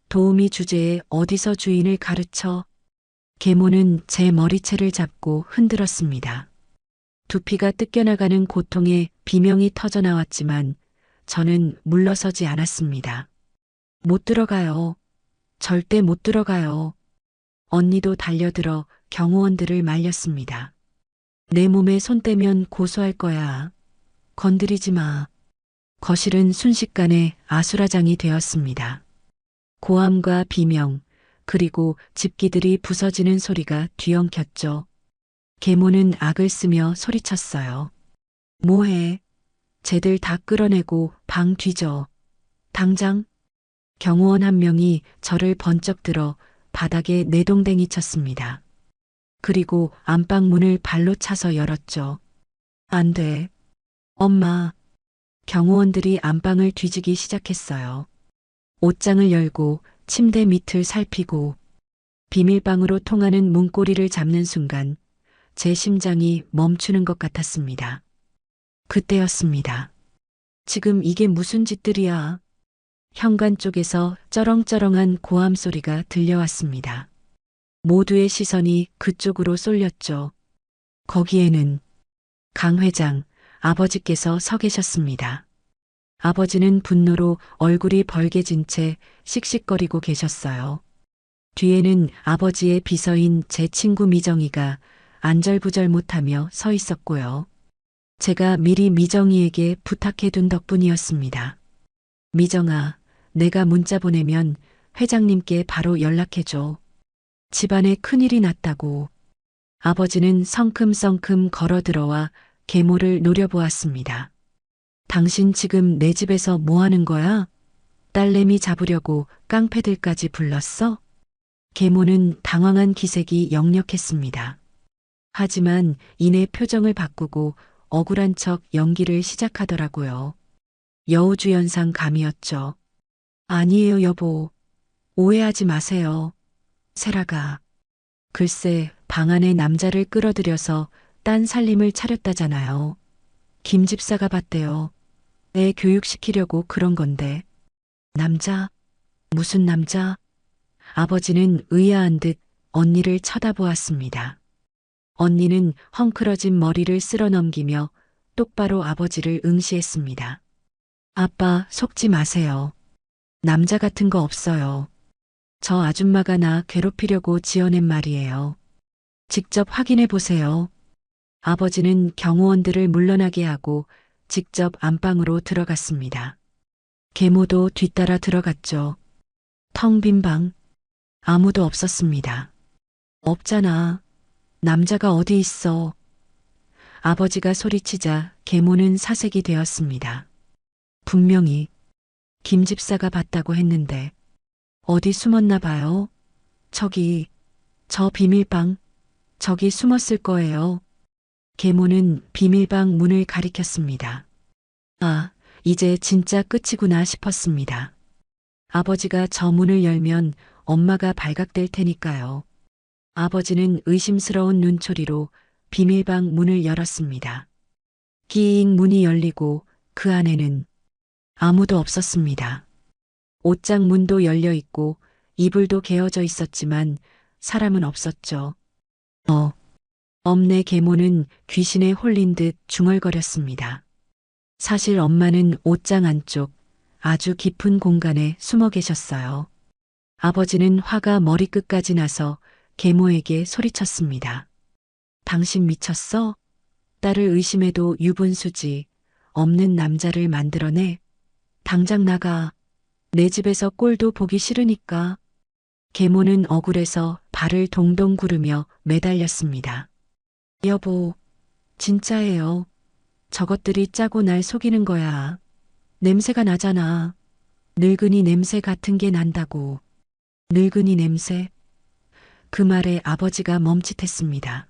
도우미 주제에 어디서 주인을 가르쳐? 계모는 제 머리채를 잡고 흔들었습니다. 두피가 뜯겨나가는 고통에 비명이 터져나왔지만 저는 물러서지 않았습니다. 못 들어가요. 절대 못 들어가요. 언니도 달려들어 경호원들을 말렸습니다. 내 몸에 손 떼면 고소할 거야. 건드리지 마. 거실은 순식간에 아수라장이 되었습니다. 고함과 비명, 그리고 집기들이 부서지는 소리가 뒤엉켰죠. 계모는 악을 쓰며 소리쳤어요. 뭐해? 쟤들 다 끌어내고 방 뒤져. 당장. 경호원 한 명이 저를 번쩍 들어 바닥에 내동댕이 쳤습니다. 그리고 안방 문을 발로 차서 열었죠. 안 돼. 엄마. 경호원들이 안방을 뒤지기 시작했어요. 옷장을 열고 침대 밑을 살피고 비밀방으로 통하는 문고리를 잡는 순간 제 심장이 멈추는 것 같았습니다. 그때였습니다. 지금 이게 무슨 짓들이야? 현관 쪽에서 쩌렁쩌렁한 고함 소리가 들려왔습니다. 모두의 시선이 그쪽으로 쏠렸죠. 거기에는 강 회장, 아버지께서 서 계셨습니다. 아버지는 분노로 얼굴이 벌개진 채 씩씩거리고 계셨어요. 뒤에는 아버지의 비서인 제 친구 미정이가 안절부절 못하며 서 있었고요. 제가 미리 미정이에게 부탁해둔 덕분이었습니다. 미정아, 내가 문자 보내면 회장님께 바로 연락해줘. 집안에 큰일이 났다고. 아버지는 성큼성큼 걸어 들어와 계모를 노려보았습니다. 당신 지금 내 집에서 뭐 하는 거야? 딸내미 잡으려고 깡패들까지 불렀어? 계모는 당황한 기색이 역력했습니다. 하지만 이내 표정을 바꾸고 억울한 척 연기를 시작하더라고요. 여우주연상 감이었죠. 아니에요, 여보. 오해하지 마세요. 세라가. 글쎄, 방 안에 남자를 끌어들여서 딴 살림을 차렸다잖아요. 김 집사가 봤대요. 애 교육시키려고 그런 건데. 남자? 무슨 남자? 아버지는 의아한 듯 언니를 쳐다보았습니다. 언니는 헝클어진 머리를 쓸어넘기며 똑바로 아버지를 응시했습니다. 아빠, 속지 마세요. 남자 같은 거 없어요. 저 아줌마가 나 괴롭히려고 지어낸 말이에요. 직접 확인해 보세요. 아버지는 경호원들을 물러나게 하고 직접 안방으로 들어갔습니다. 계모도 뒤따라 들어갔죠. 텅 빈 방. 아무도 없었습니다. 없잖아. 남자가 어디 있어. 아버지가 소리치자 계모는 사색이 되었습니다. 분명히 김 집사가 봤다고 했는데 어디 숨었나 봐요. 저기, 저 비밀방, 저기 숨었을 거예요. 계모는 비밀방 문을 가리켰습니다. 아, 이제 진짜 끝이구나 싶었습니다. 아버지가 저 문을 열면 엄마가 발각될 테니까요. 아버지는 의심스러운 눈초리로 비밀방 문을 열었습니다. 끼익 문이 열리고 그 안에는 아무도 없었습니다. 옷장 문도 열려 있고 이불도 개어져 있었지만 사람은 없었죠. 엄네 계모는 귀신에 홀린 듯 중얼거렸습니다. 사실 엄마는 옷장 안쪽 아주 깊은 공간에 숨어 계셨어요. 아버지는 화가 머리끝까지 나서 계모에게 소리쳤습니다. 당신 미쳤어? 딸을 의심해도 유분수지. 없는 남자를 만들어내. 당장 나가. 내 집에서 꼴도 보기 싫으니까. 계모는 억울해서 발을 동동 구르며 매달렸습니다. 여보, 진짜예요. 저것들이 짜고 날 속이는 거야. 냄새가 나잖아. 늙은이 냄새 같은 게 난다고. 늙은이 냄새? 그 말에 아버지가 멈칫했습니다.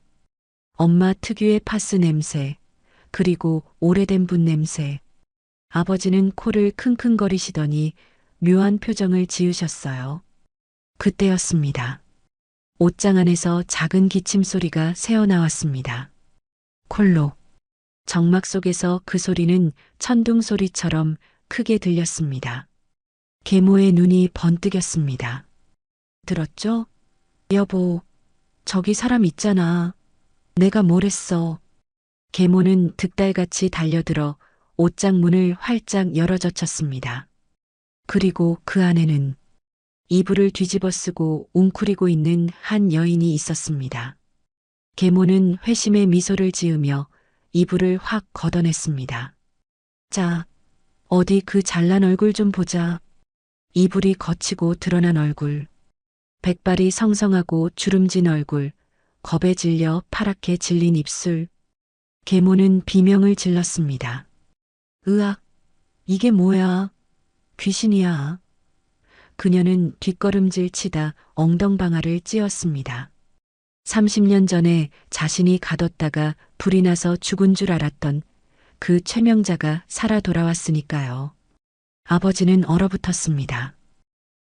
엄마 특유의 파스 냄새, 그리고 오래된 분 냄새. 아버지는 코를 킁킁거리시더니 묘한 표정을 지으셨어요. 그때였습니다. 옷장 안에서 작은 기침 소리가 새어나왔습니다. 콜록. 정막 속에서 그 소리는 천둥 소리처럼 크게 들렸습니다. 계모의 눈이 번뜩였습니다. 들었죠? 여보, 저기 사람 있잖아. 내가 뭘 했어. 계모는 득달같이 달려들어 옷장 문을 활짝 열어젖혔습니다. 그리고 그 안에는 이불을 뒤집어 쓰고 웅크리고 있는 한 여인이 있었습니다. 계모는 회심의 미소를 지으며 이불을 확 걷어냈습니다. 자, 어디 그 잘난 얼굴 좀 보자. 이불이 거치고 드러난 얼굴. 백발이 성성하고 주름진 얼굴. 겁에 질려 파랗게 질린 입술. 계모는 비명을 질렀습니다. 으악, 이게 뭐야? 귀신이야. 그녀는 뒷걸음질 치다 엉덩방아를 찧었습니다. 30년 전에 자신이 가뒀다가 불이 나서 죽은 줄 알았던 그 최명자가 살아 돌아왔으니까요. 아버지는 얼어붙었습니다.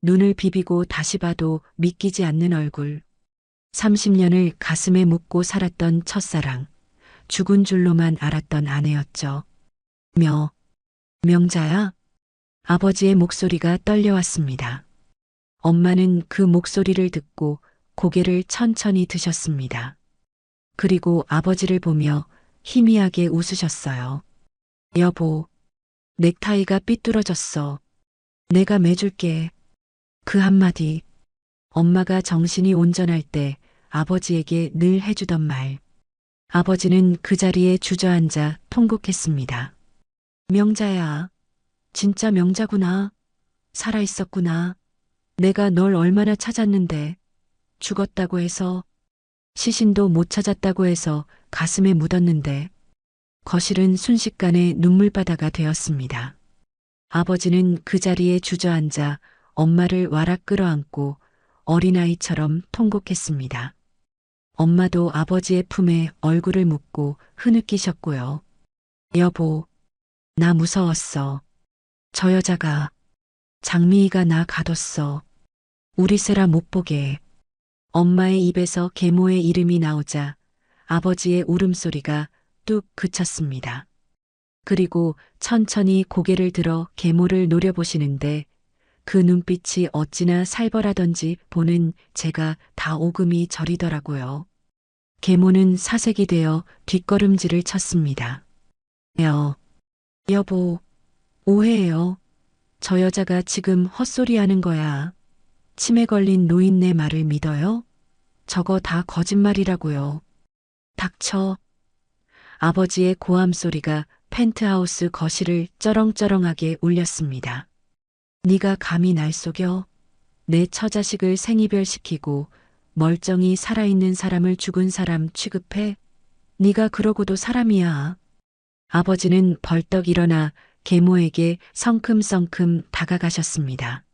눈을 비비고 다시 봐도 믿기지 않는 얼굴. 30년을 가슴에 묻고 살았던 첫사랑. 죽은 줄로만 알았던 아내였죠. 명자야? 아버지의 목소리가 떨려왔습니다. 엄마는 그 목소리를 듣고 고개를 천천히 드셨습니다. 그리고 아버지를 보며 희미하게 웃으셨어요. 여보, 넥타이가 삐뚤어졌어. 내가 매줄게. 그 한마디, 엄마가 정신이 온전할 때 아버지에게 늘 해주던 말. 아버지는 그 자리에 주저앉아 통곡했습니다. 명자야, 진짜 명자구나. 살아있었구나. 내가 널 얼마나 찾았는데, 죽었다고 해서, 시신도 못 찾았다고 해서 가슴에 묻었는데, 거실은 순식간에 눈물바다가 되었습니다. 아버지는 그 자리에 주저앉아 엄마를 와락 끌어안고 어린아이처럼 통곡했습니다. 엄마도 아버지의 품에 얼굴을 묻고 흐느끼셨고요. 여보, 나 무서웠어. 저 여자가, 장미희가 나 가뒀어. 우리 세라 못 보게. 엄마의 입에서 계모의 이름이 나오자 아버지의 울음소리가 뚝 그쳤습니다. 그리고 천천히 고개를 들어 계모를 노려보시는데 그 눈빛이 어찌나 살벌하던지 보는 제가 다 오금이 저리더라고요. 계모는 사색이 되어 뒷걸음질을 쳤습니다. 여보, 오해해요. 저 여자가 지금 헛소리하는 거야. 치매 걸린 노인네 말을 믿어요? 저거 다 거짓말이라고요. 닥쳐. 아버지의 고함 소리가 펜트하우스 거실을 쩌렁쩌렁하게 울렸습니다. 네가 감히 날 속여? 내 처자식을 생이별시키고 멀쩡히 살아있는 사람을 죽은 사람 취급해? 네가 그러고도 사람이야. 아버지는 벌떡 일어나 계모에게 성큼성큼 다가가셨습니다.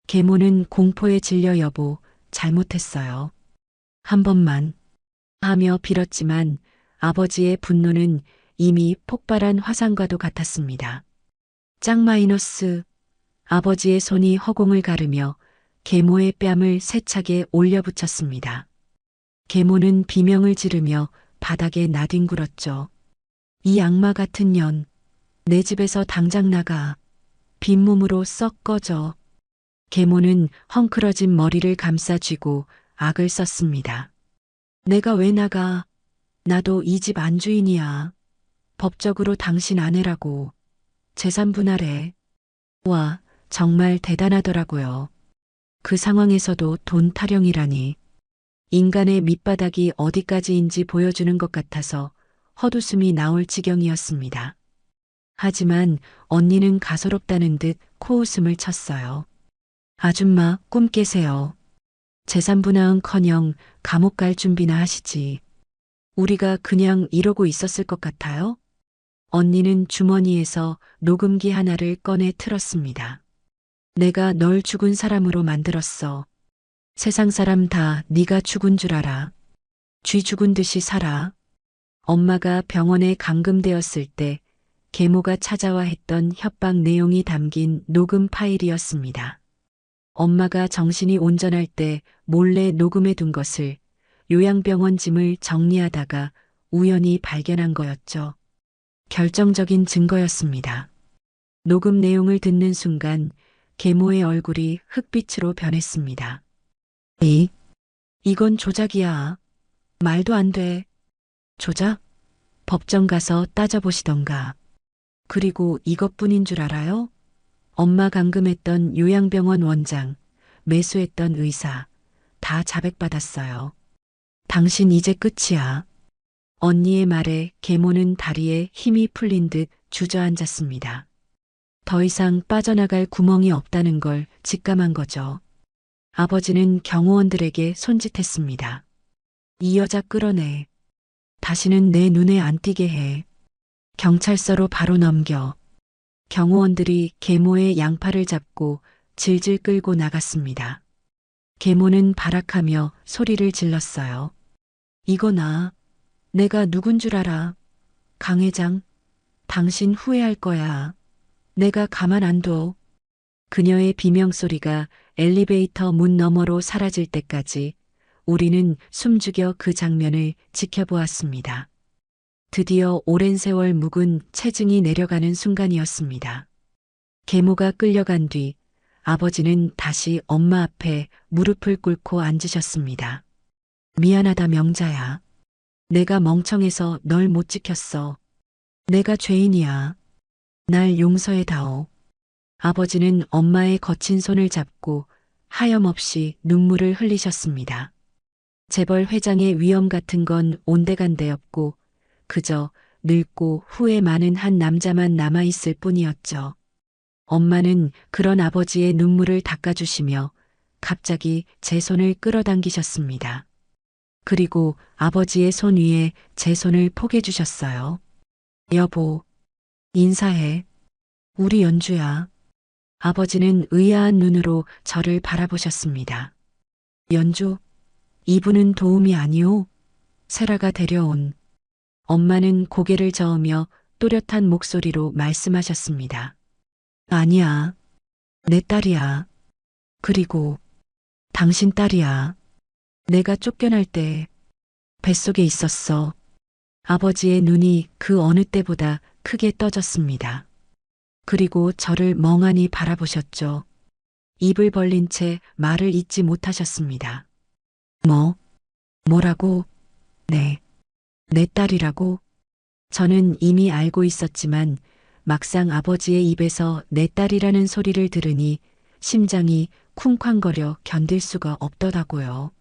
계모는 공포에 질려 여보, 잘못했어요. 한 번만 하며 빌었지만 아버지의 분노는 이미 폭발한 화산과도 같았습니다. 짝 마이너스. 아버지의 손이 허공을 가르며 계모의 뺨을 세차게 올려붙였습니다. 계모는 비명을 지르며 바닥에 나뒹굴었죠. 이 악마 같은 년, 내 집에서 당장 나가. 빈몸으로 썩 꺼져. 계모는 헝클어진 머리를 감싸 쥐고 악을 썼습니다. 내가 왜 나가? 나도 이 집 안주인이야. 법적으로 당신 아내라고. 재산 분할해. 와, 정말 대단하더라고요. 그 상황에서도 돈 타령이라니. 인간의 밑바닥이 어디까지인지 보여주는 것 같아서 헛웃음이 나올 지경이었습니다. 하지만 언니는 가소롭다는 듯 코웃음을 쳤어요. 아줌마, 꿈 깨세요. 재산 분할은커녕 감옥 갈 준비나 하시지. 우리가 그냥 이러고 있었을 것 같아요? 언니는 주머니에서 녹음기 하나를 꺼내 틀었습니다. 내가 널 죽은 사람으로 만들었어. 세상 사람 다 네가 죽은 줄 알아. 쥐 죽은 듯이 살아. 엄마가 병원에 감금되었을 때 계모가 찾아와 했던 협박 내용이 담긴 녹음 파일이었습니다. 엄마가 정신이 온전할 때 몰래 녹음해 둔 것을 요양병원 짐을 정리하다가 우연히 발견한 거였죠. 결정적인 증거였습니다. 녹음 내용을 듣는 순간 계모의 얼굴이 흑빛으로 변했습니다. 이건 조작이야. 말도 안 돼. 조작? 법정 가서 따져보시던가. 그리고 이것뿐인 줄 알아요? 엄마 감금했던 요양병원 원장, 매수했던 의사, 다 자백받았어요. 당신 이제 끝이야. 언니의 말에 계모는 다리에 힘이 풀린 듯 주저앉았습니다. 더 이상 빠져나갈 구멍이 없다는 걸 직감한 거죠. 아버지는 경호원들에게 손짓했습니다. 이 여자 끌어내. 다시는 내 눈에 안 띄게 해. 경찰서로 바로 넘겨. 경호원들이 계모의 양팔을 잡고 질질 끌고 나갔습니다. 계모는 발악하며 소리를 질렀어요. 이거 나. 내가 누군 줄 알아. 강 회장, 당신 후회할 거야. 내가 가만 안 둬. 그녀의 비명소리가 엘리베이터 문 너머로 사라질 때까지 우리는 숨죽여 그 장면을 지켜보았습니다. 드디어 오랜 세월 묵은 체증이 내려가는 순간이었습니다. 계모가 끌려간 뒤 아버지는 다시 엄마 앞에 무릎을 꿇고 앉으셨습니다. 미안하다 명자야. 내가 멍청해서 널 못 지켰어. 내가 죄인이야. 날 용서해다오. 아버지는 엄마의 거친 손을 잡고 하염없이 눈물을 흘리셨습니다. 재벌 회장의 위험 같은 건 온데간데였고 그저 늙고 후회 많은 한 남자만 남아있을 뿐이었죠. 엄마는 그런 아버지의 눈물을 닦아주시며 갑자기 제 손을 끌어당기셨습니다. 그리고 아버지의 손 위에 제 손을 포개주셨어요. 여보, 인사해. 우리 연주야. 아버지는 의아한 눈으로 저를 바라보셨습니다. 연주, 이분은 도움이 아니오. 세라가 데려온. 엄마는 고개를 저으며 또렷한 목소리로 말씀하셨습니다. 아니야. 내 딸이야. 그리고 당신 딸이야. 내가 쫓겨날 때 뱃속에 있었어. 아버지의 눈이 그 어느 때보다 크게 떠졌습니다. 그리고 저를 멍하니 바라보셨죠. 입을 벌린 채 말을 잇지 못하셨습니다. 뭐라고? 네. 내 딸이라고? 저는 이미 알고 있었지만 막상 아버지의 입에서 내 딸이라는 소리를 들으니 심장이 쿵쾅거려 견딜 수가 없더라고요.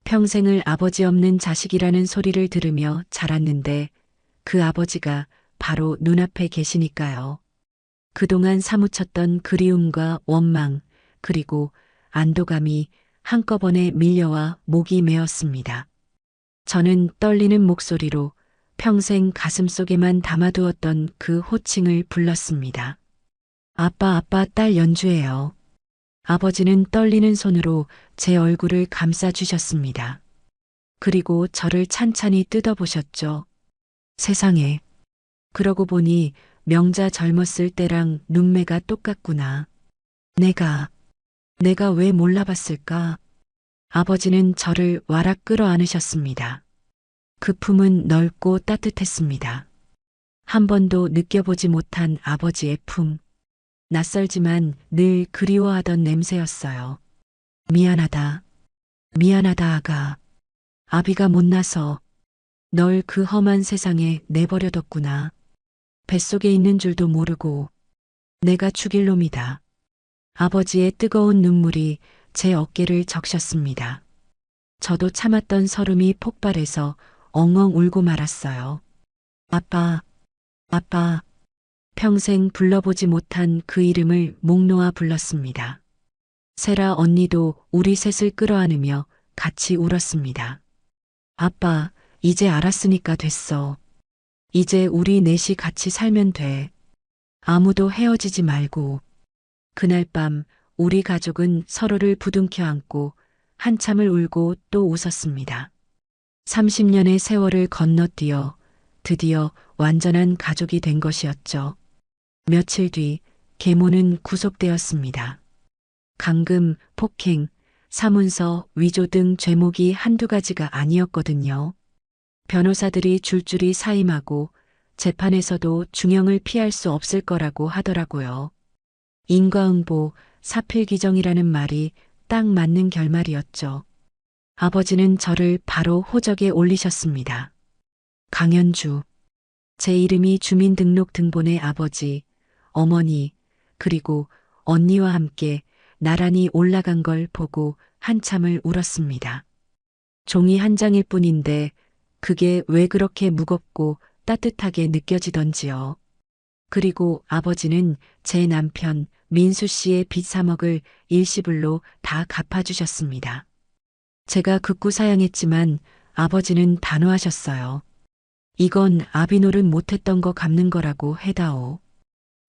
평생을 아버지 없는 자식이라는 소리를 들으며 자랐는데 그 아버지가 바로 눈앞에 계시니까요. 그동안 사무쳤던 그리움과 원망 그리고 안도감이 한꺼번에 밀려와 목이 메었습니다. 저는 떨리는 목소리로 평생 가슴속에만 담아두었던 그 호칭을 불렀습니다. 아빠, 딸 연주예요. 아버지는 떨리는 손으로 제 얼굴을 감싸주셨습니다. 그리고 저를 찬찬히 뜯어보셨죠. 세상에. 그러고 보니 명자 젊었을 때랑 눈매가 똑같구나. 내가 왜 몰라봤을까? 아버지는 저를 와락 끌어안으셨습니다. 그 품은 넓고 따뜻했습니다. 한 번도 느껴보지 못한 아버지의 품. 낯설지만 늘 그리워하던 냄새였어요. 미안하다. 미안하다 아가. 아비가 못나서 널 그 험한 세상에 내버려뒀구나. 뱃속에 있는 줄도 모르고 내가 죽일 놈이다. 아버지의 뜨거운 눈물이 제 어깨를 적셨습니다. 저도 참았던 설움이 폭발해서 엉엉 울고 말았어요. 아빠. 평생 불러보지 못한 그 이름을 목 놓아 불렀습니다. 세라 언니도 우리 셋을 끌어안으며 같이 울었습니다. 아빠, 이제 알았으니까 됐어. 이제 우리 넷이 같이 살면 돼. 아무도 헤어지지 말고. 그날 밤 우리 가족은 서로를 부둥켜 안고 한참을 울고 또 웃었습니다. 30년의 세월을 건너뛰어 드디어 완전한 가족이 된 것이었죠. 며칠 뒤 계모는 구속되었습니다. 감금, 폭행, 사문서, 위조 등 죄목이 한두 가지가 아니었거든요. 변호사들이 줄줄이 사임하고 재판에서도 중형을 피할 수 없을 거라고 하더라고요. 인과응보, 사필귀정이라는 말이 딱 맞는 결말이었죠. 아버지는 저를 바로 호적에 올리셨습니다. 강연주. 제 이름이 주민등록 등본에 아버지, 어머니, 그리고 언니와 함께 나란히 올라간 걸 보고 한참을 울었습니다. 종이 한 장일 뿐인데 그게 왜 그렇게 무겁고 따뜻하게 느껴지던지요. 그리고 아버지는 제 남편 민수 씨의 빚 3억을 일시불로 다 갚아주셨습니다. 제가 극구 사양했지만 아버지는 단호하셨어요. 이건 아비 노릇 못했던 거 갚는 거라고 해다오.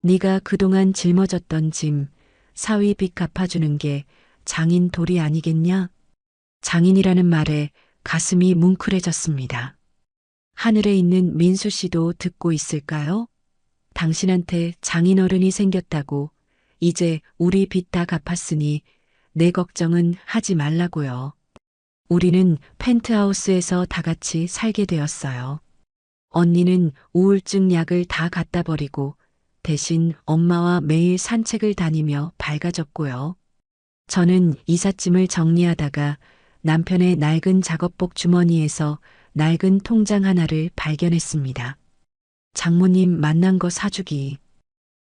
네가 그동안 짊어졌던 짐, 사위 빚 갚아주는 게 장인 도리 아니겠냐? 장인이라는 말에 가슴이 뭉클해졌습니다. 하늘에 있는 민수 씨도 듣고 있을까요? 당신한테 장인어른이 생겼다고 이제 우리 빚 다 갚았으니 내 걱정은 하지 말라고요. 우리는 펜트하우스에서 다 같이 살게 되었어요. 언니는 우울증 약을 다 갖다 버리고 대신 엄마와 매일 산책을 다니며 밝아졌고요. 저는 이삿짐을 정리하다가 남편의 낡은 작업복 주머니에서 낡은 통장 하나를 발견했습니다. 장모님 만난 거 사주기.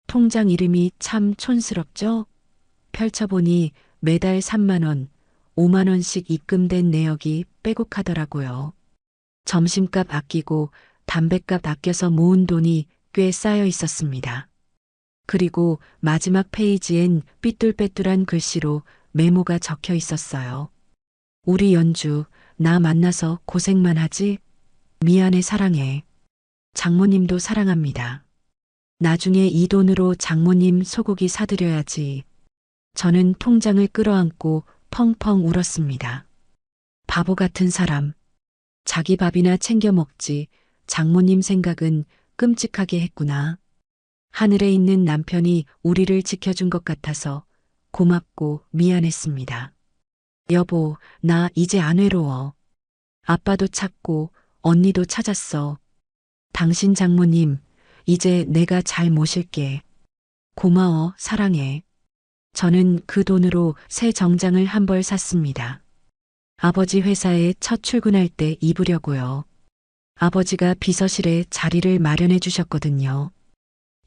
통장 이름이 참 촌스럽죠? 펼쳐보니 매달 3만 원, 5만 원씩 입금된 내역이 빼곡하더라고요. 점심값 아끼고 담뱃값 아껴서 모은 돈이 꽤 쌓여 있었습니다. 그리고 마지막 페이지엔 삐뚤빼뚤한 글씨로 메모가 적혀 있었어요. 우리 연주, 나 만나서 고생만 하지? 미안해 사랑해. 장모님도 사랑합니다. 나중에 이 돈으로 장모님 소고기 사드려야지. 저는 통장을 끌어안고 펑펑 울었습니다. 바보 같은 사람. 자기 밥이나 챙겨 먹지. 장모님 생각은 끔찍하게 했구나. 하늘에 있는 남편이 우리를 지켜준 것 같아서 고맙고 미안했습니다. 여보, 나 이제 안 외로워. 아빠도 찾고 언니도 찾았어. 당신 장모님, 이제 내가 잘 모실게. 고마워, 사랑해. 저는 그 돈으로 새 정장을 한 벌 샀습니다. 아버지 회사에 첫 출근할 때 입으려고요. 아버지가 비서실에 자리를 마련해 주셨거든요.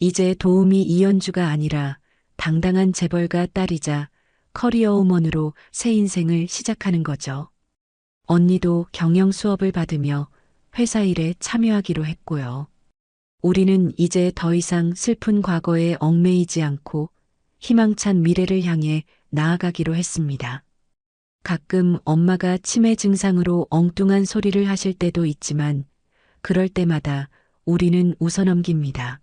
이제 도우미 이연주가 아니라 당당한 재벌가 딸이자 커리어 우먼으로 새 인생을 시작하는 거죠. 언니도 경영 수업을 받으며 회사 일에 참여하기로 했고요. 우리는 이제 더 이상 슬픈 과거에 얽매이지 않고 희망찬 미래를 향해 나아가기로 했습니다. 가끔 엄마가 치매 증상으로 엉뚱한 소리를 하실 때도 있지만 그럴 때마다 우리는 웃어넘깁니다.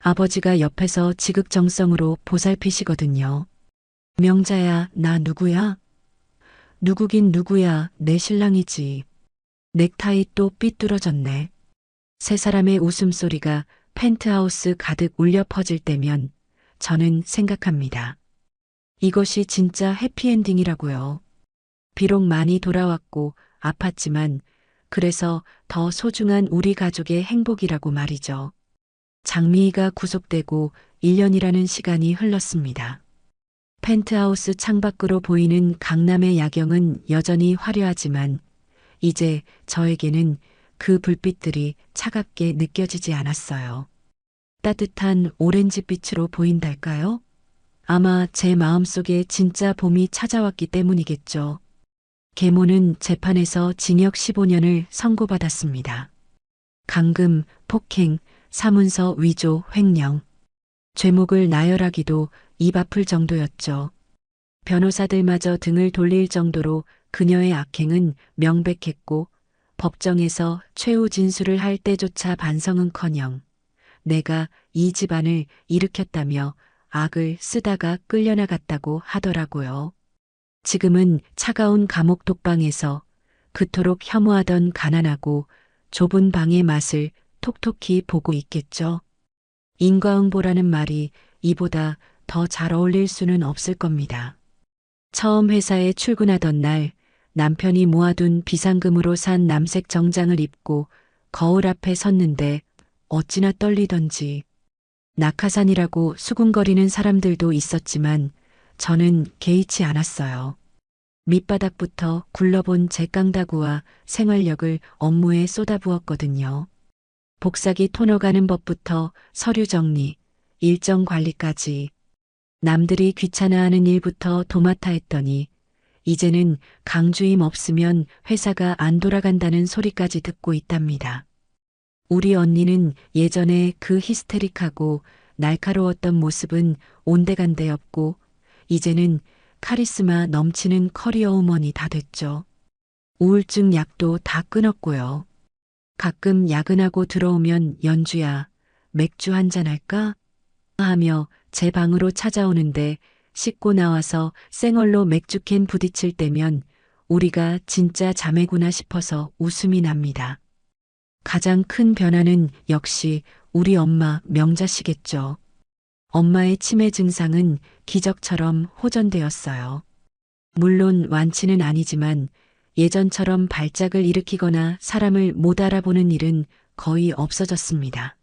아버지가 옆에서 지극정성으로 보살피시거든요. 명자야, 나 누구야? 누구긴 누구야, 내 신랑이지. 넥타이 또 삐뚤어졌네. 세 사람의 웃음소리가 펜트하우스 가득 울려 퍼질 때면 저는 생각합니다. 이것이 진짜 해피엔딩이라고요. 비록 많이 돌아왔고 아팠지만 그래서 더 소중한 우리 가족의 행복이라고 말이죠. 장미희가 구속되고 1년이라는 시간이 흘렀습니다. 펜트하우스 창밖으로 보이는 강남의 야경은 여전히 화려하지만 이제 저에게는 그 불빛들이 차갑게 느껴지지 않았어요. 따뜻한 오렌지빛으로 보인달까요? 아마 제 마음속에 진짜 봄이 찾아왔기 때문이겠죠. 계모는 재판에서 징역 15년을 선고받았습니다. 강금, 폭행, 사문서 위조, 횡령. 죄목을 나열하기도 입 아플 정도였죠. 변호사들마저 등을 돌릴 정도로 그녀의 악행은 명백했고 법정에서 최후 진술을 할 때조차 반성은커녕 내가 이 집안을 일으켰다며 악을 쓰다가 끌려나갔다고 하더라고요. 지금은 차가운 감옥 독방에서 그토록 혐오하던 가난하고 좁은 방의 맛을 톡톡히 보고 있겠죠. 인과응보라는 말이 이보다 더 잘 어울릴 수는 없을 겁니다. 처음 회사에 출근하던 날 남편이 모아둔 비상금으로 산 남색 정장을 입고 거울 앞에 섰는데 어찌나 떨리던지. 낙하산이라고 수군거리는 사람들도 있었지만 저는 개의치 않았어요. 밑바닥부터 굴러본 제 깡다구와 생활력을 업무에 쏟아부었거든요. 복사기 토너 가는 법부터 서류 정리, 일정 관리까지 남들이 귀찮아하는 일부터 도맡아 했더니 이제는 강주임 없으면 회사가 안 돌아간다는 소리까지 듣고 있답니다. 우리 언니는 예전에 그 히스테릭하고 날카로웠던 모습은 온데간데 없고 이제는 카리스마 넘치는 커리어 우먼이 다 됐죠. 우울증 약도 다 끊었고요. 가끔 야근하고 들어오면 연주야, 맥주 한잔 할까? 하며 제 방으로 찾아오는데 씻고 나와서 쌩얼로 맥주캔 부딪힐 때면 우리가 진짜 자매구나 싶어서 웃음이 납니다. 가장 큰 변화는 역시 우리 엄마 명자씨겠죠. 엄마의 치매 증상은 기적처럼 호전되었어요. 물론 완치는 아니지만 예전처럼 발작을 일으키거나 사람을 못 알아보는 일은 거의 없어졌습니다.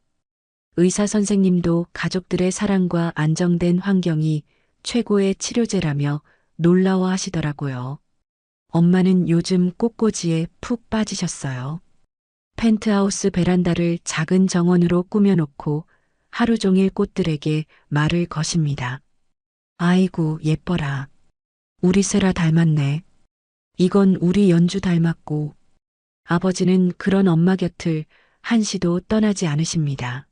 의사 선생님도 가족들의 사랑과 안정된 환경이 최고의 치료제라며 놀라워하시더라고요. 엄마는 요즘 꽃꽂이에 푹 빠지셨어요. 펜트하우스 베란다를 작은 정원으로 꾸며놓고 하루 종일 꽃들에게 말을 거십니다. 아이고, 예뻐라. 우리 세라 닮았네. 이건 우리 연주 닮았고. 아버지는 그런 엄마 곁을 한시도 떠나지 않으십니다.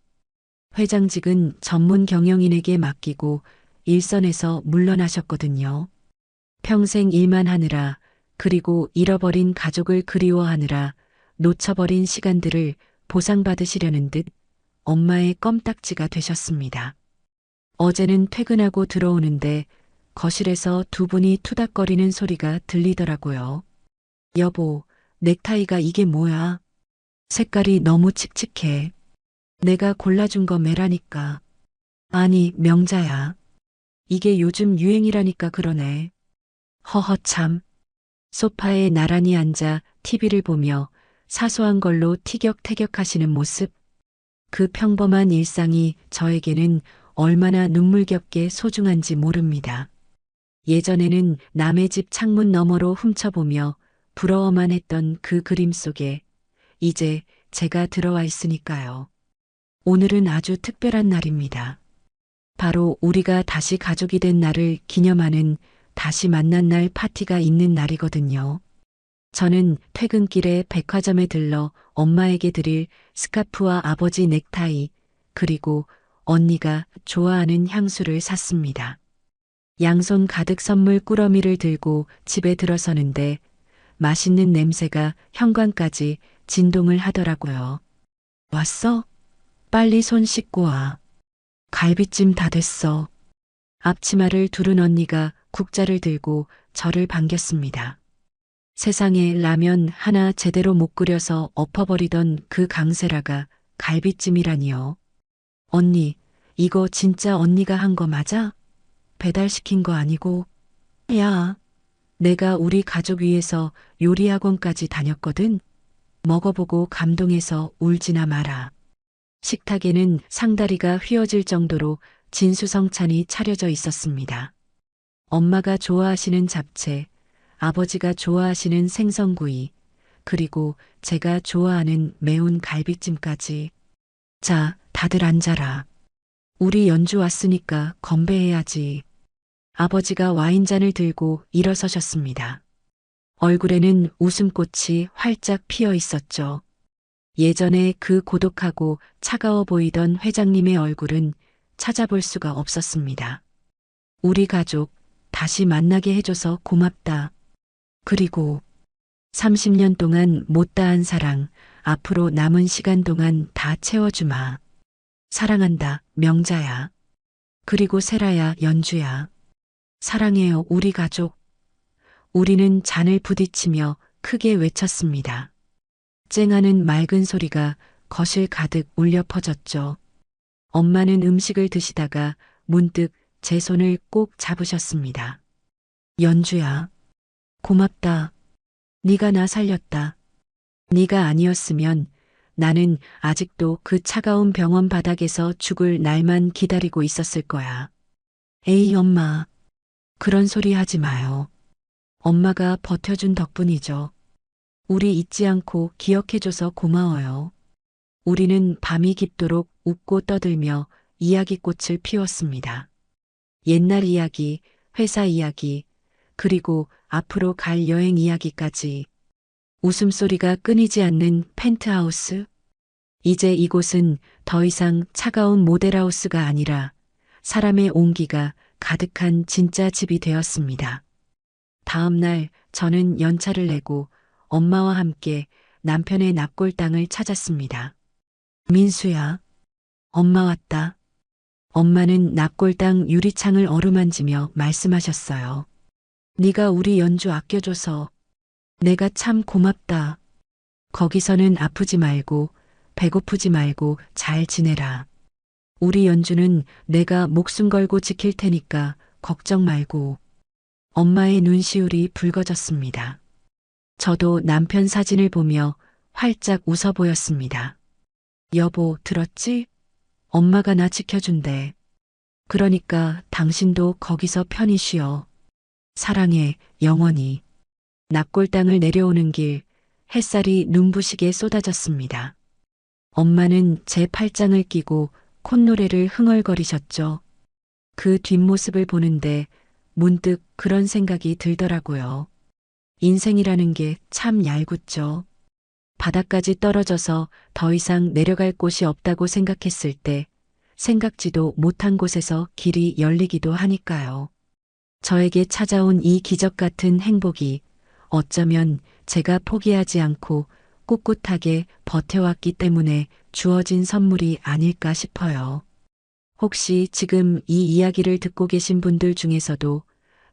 회장직은 전문 경영인에게 맡기고 일선에서 물러나셨거든요. 평생 일만 하느라, 그리고 잃어버린 가족을 그리워하느라 놓쳐버린 시간들을 보상받으시려는 듯 엄마의 껌딱지가 되셨습니다. 어제는 퇴근하고 들어오는데 거실에서 두 분이 투닥거리는 소리가 들리더라고요. 여보, 넥타이가 이게 뭐야? 색깔이 너무 칙칙해. 내가 골라준 거 매라니까. 아니, 명자야. 이게 요즘 유행이라니까 그러네. 허허 참. 소파에 나란히 앉아 TV를 보며 사소한 걸로 티격태격하시는 모습. 그 평범한 일상이 저에게는 얼마나 눈물겹게 소중한지 모릅니다. 예전에는 남의 집 창문 너머로 훔쳐보며 부러워만 했던 그 그림 속에 이제 제가 들어와 있으니까요. 오늘은 아주 특별한 날입니다. 바로 우리가 다시 가족이 된 날을 기념하는 다시 만난 날 파티가 있는 날이거든요. 저는 퇴근길에 백화점에 들러 엄마에게 드릴 스카프와 아버지 넥타이, 그리고 언니가 좋아하는 향수를 샀습니다. 양손 가득 선물 꾸러미를 들고 집에 들어서는데 맛있는 냄새가 현관까지 진동을 하더라고요. 왔어? 빨리 손 씻고 와. 갈비찜 다 됐어. 앞치마를 두른 언니가 국자를 들고 저를 반겼습니다. 세상에 라면 하나 제대로 못 끓여서 엎어버리던 그 강세라가 갈비찜이라니요. 언니, 이거 진짜 언니가 한 거 맞아? 배달시킨 거 아니고. 야, 내가 우리 가족 위해서 요리학원까지 다녔거든. 먹어보고 감동해서 울지나 마라. 식탁에는 상다리가 휘어질 정도로 진수성찬이 차려져 있었습니다. 엄마가 좋아하시는 잡채, 아버지가 좋아하시는 생선구이, 그리고 제가 좋아하는 매운 갈비찜까지. 자, 다들 앉아라. 우리 연주 왔으니까 건배해야지. 아버지가 와인잔을 들고 일어서셨습니다. 얼굴에는 웃음꽃이 활짝 피어 있었죠. 예전에 그 고독하고 차가워 보이던 회장님의 얼굴은 찾아볼 수가 없었습니다. 우리 가족 다시 만나게 해줘서 고맙다. 그리고 30년 동안 못다한 사랑, 앞으로 남은 시간 동안 다 채워주마. 사랑한다, 명자야. 그리고 세라야, 연주야. 사랑해요, 우리 가족. 우리는 잔을 부딪히며 크게 외쳤습니다. 쨍하는 맑은 소리가 거실 가득 울려 퍼졌죠. 엄마는 음식을 드시다가 문득 제 손을 꼭 잡으셨습니다. 연주야, 고맙다. 네가 나 살렸다. 네가 아니었으면 나는 아직도 그 차가운 병원 바닥에서 죽을 날만 기다리고 있었을 거야. 에이, 엄마. 그런 소리 하지 마요. 엄마가 버텨준 덕분이죠. 우리 잊지 않고 기억해줘서 고마워요. 우리는 밤이 깊도록 웃고 떠들며 이야기꽃을 피웠습니다. 옛날 이야기, 회사 이야기, 그리고 앞으로 갈 여행 이야기까지. 웃음소리가 끊이지 않는 펜트하우스. 이제 이곳은 더 이상 차가운 모델하우스가 아니라 사람의 온기가 가득한 진짜 집이 되었습니다. 다음 날 저는 연차를 내고 엄마와 함께 남편의 납골당을 찾았습니다. 민수야, 엄마 왔다. 엄마는 납골당 유리창을 어루만지며 말씀하셨어요. 네가 우리 연주 아껴줘서 내가 참 고맙다. 거기서는 아프지 말고 배고프지 말고 잘 지내라. 우리 연주는 내가 목숨 걸고 지킬 테니까 걱정 말고. 엄마의 눈시울이 붉어졌습니다. 저도 남편 사진을 보며 활짝 웃어 보였습니다. 여보, 들었지? 엄마가 나 지켜준대. 그러니까 당신도 거기서 편히 쉬어. 사랑해, 영원히. 납골당을 내려오는 길, 햇살이 눈부시게 쏟아졌습니다. 엄마는 제 팔짱을 끼고 콧노래를 흥얼거리셨죠. 그 뒷모습을 보는데 문득 그런 생각이 들더라고요. 인생이라는 게 참 얄궂죠. 바닥까지 떨어져서 더 이상 내려갈 곳이 없다고 생각했을 때 생각지도 못한 곳에서 길이 열리기도 하니까요. 저에게 찾아온 이 기적 같은 행복이 어쩌면 제가 포기하지 않고 꿋꿋하게 버텨왔기 때문에 주어진 선물이 아닐까 싶어요. 혹시 지금 이 이야기를 듣고 계신 분들 중에서도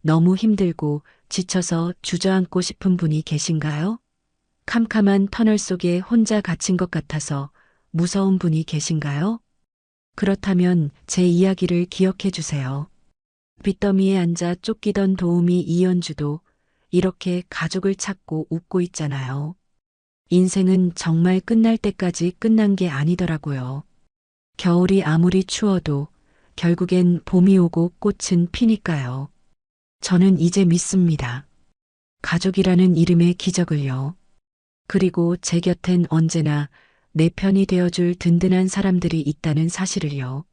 너무 힘들고 지쳐서 주저앉고 싶은 분이 계신가요? 캄캄한 터널 속에 혼자 갇힌 것 같아서 무서운 분이 계신가요? 그렇다면 제 이야기를 기억해 주세요. 빚더미에 앉아 쫓기던 도우미 이연주도 이렇게 가족을 찾고 웃고 있잖아요. 인생은 정말 끝날 때까지 끝난 게 아니더라고요. 겨울이 아무리 추워도 결국엔 봄이 오고 꽃은 피니까요. 저는 이제 믿습니다. 가족이라는 이름의 기적을요. 그리고 제 곁엔 언제나 내 편이 되어줄 든든한 사람들이 있다는 사실을요.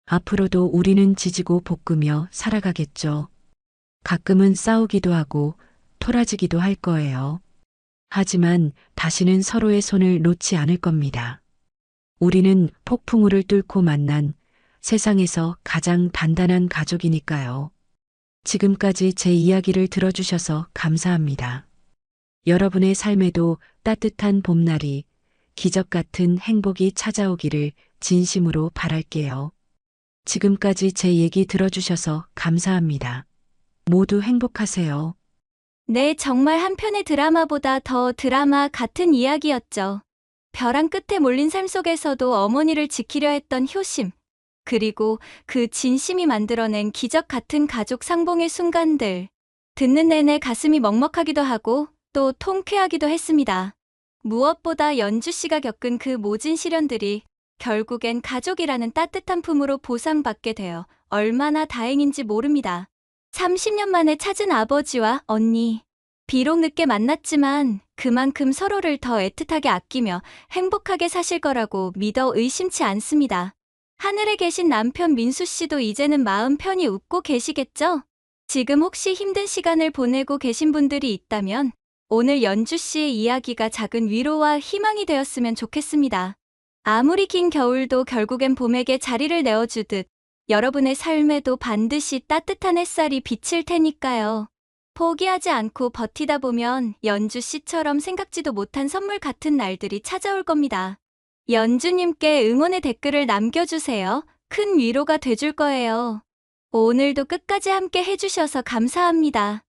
앞으로도 우리는 지지고 볶으며 살아가겠죠. 가끔은 싸우기도 하고 토라지기도 할 거예요. 하지만 다시는 서로의 손을 놓지 않을 겁니다. 우리는 폭풍우를 뚫고 만난 세상에서 가장 단단한 가족이니까요. 지금까지 제 이야기를 들어주셔서 감사합니다. 여러분의 삶에도 따뜻한 봄날이 기적 같은 행복이 찾아오기를 진심으로 바랄게요. 지금까지 제 얘기 들어주셔서 감사합니다. 모두 행복하세요. 네, 정말 한 편의 드라마보다 더 드라마 같은 이야기였죠. 벼랑 끝에 몰린 삶 속에서도 어머니를 지키려 했던 효심, 그리고 그 진심이 만들어낸 기적 같은 가족 상봉의 순간들. 듣는 내내 가슴이 먹먹하기도 하고 또 통쾌하기도 했습니다. 무엇보다 연주 씨가 겪은 그 모진 시련들이 결국엔 가족이라는 따뜻한 품으로 보상받게 되어 얼마나 다행인지 모릅니다. 30년 만에 찾은 아버지와 언니. 비록 늦게 만났지만 그만큼 서로를 더 애틋하게 아끼며 행복하게 사실 거라고 믿어 의심치 않습니다. 하늘에 계신 남편 민수 씨도 이제는 마음 편히 웃고 계시겠죠? 지금 혹시 힘든 시간을 보내고 계신 분들이 있다면 오늘 연주 씨의 이야기가 작은 위로와 희망이 되었으면 좋겠습니다. 아무리 긴 겨울도 결국엔 봄에게 자리를 내어주듯 여러분의 삶에도 반드시 따뜻한 햇살이 비칠 테니까요. 포기하지 않고 버티다 보면 연주 씨처럼 생각지도 못한 선물 같은 날들이 찾아올 겁니다. 연주님께 응원의 댓글을 남겨주세요. 큰 위로가 돼줄 거예요. 오늘도 끝까지 함께 해주셔서 감사합니다.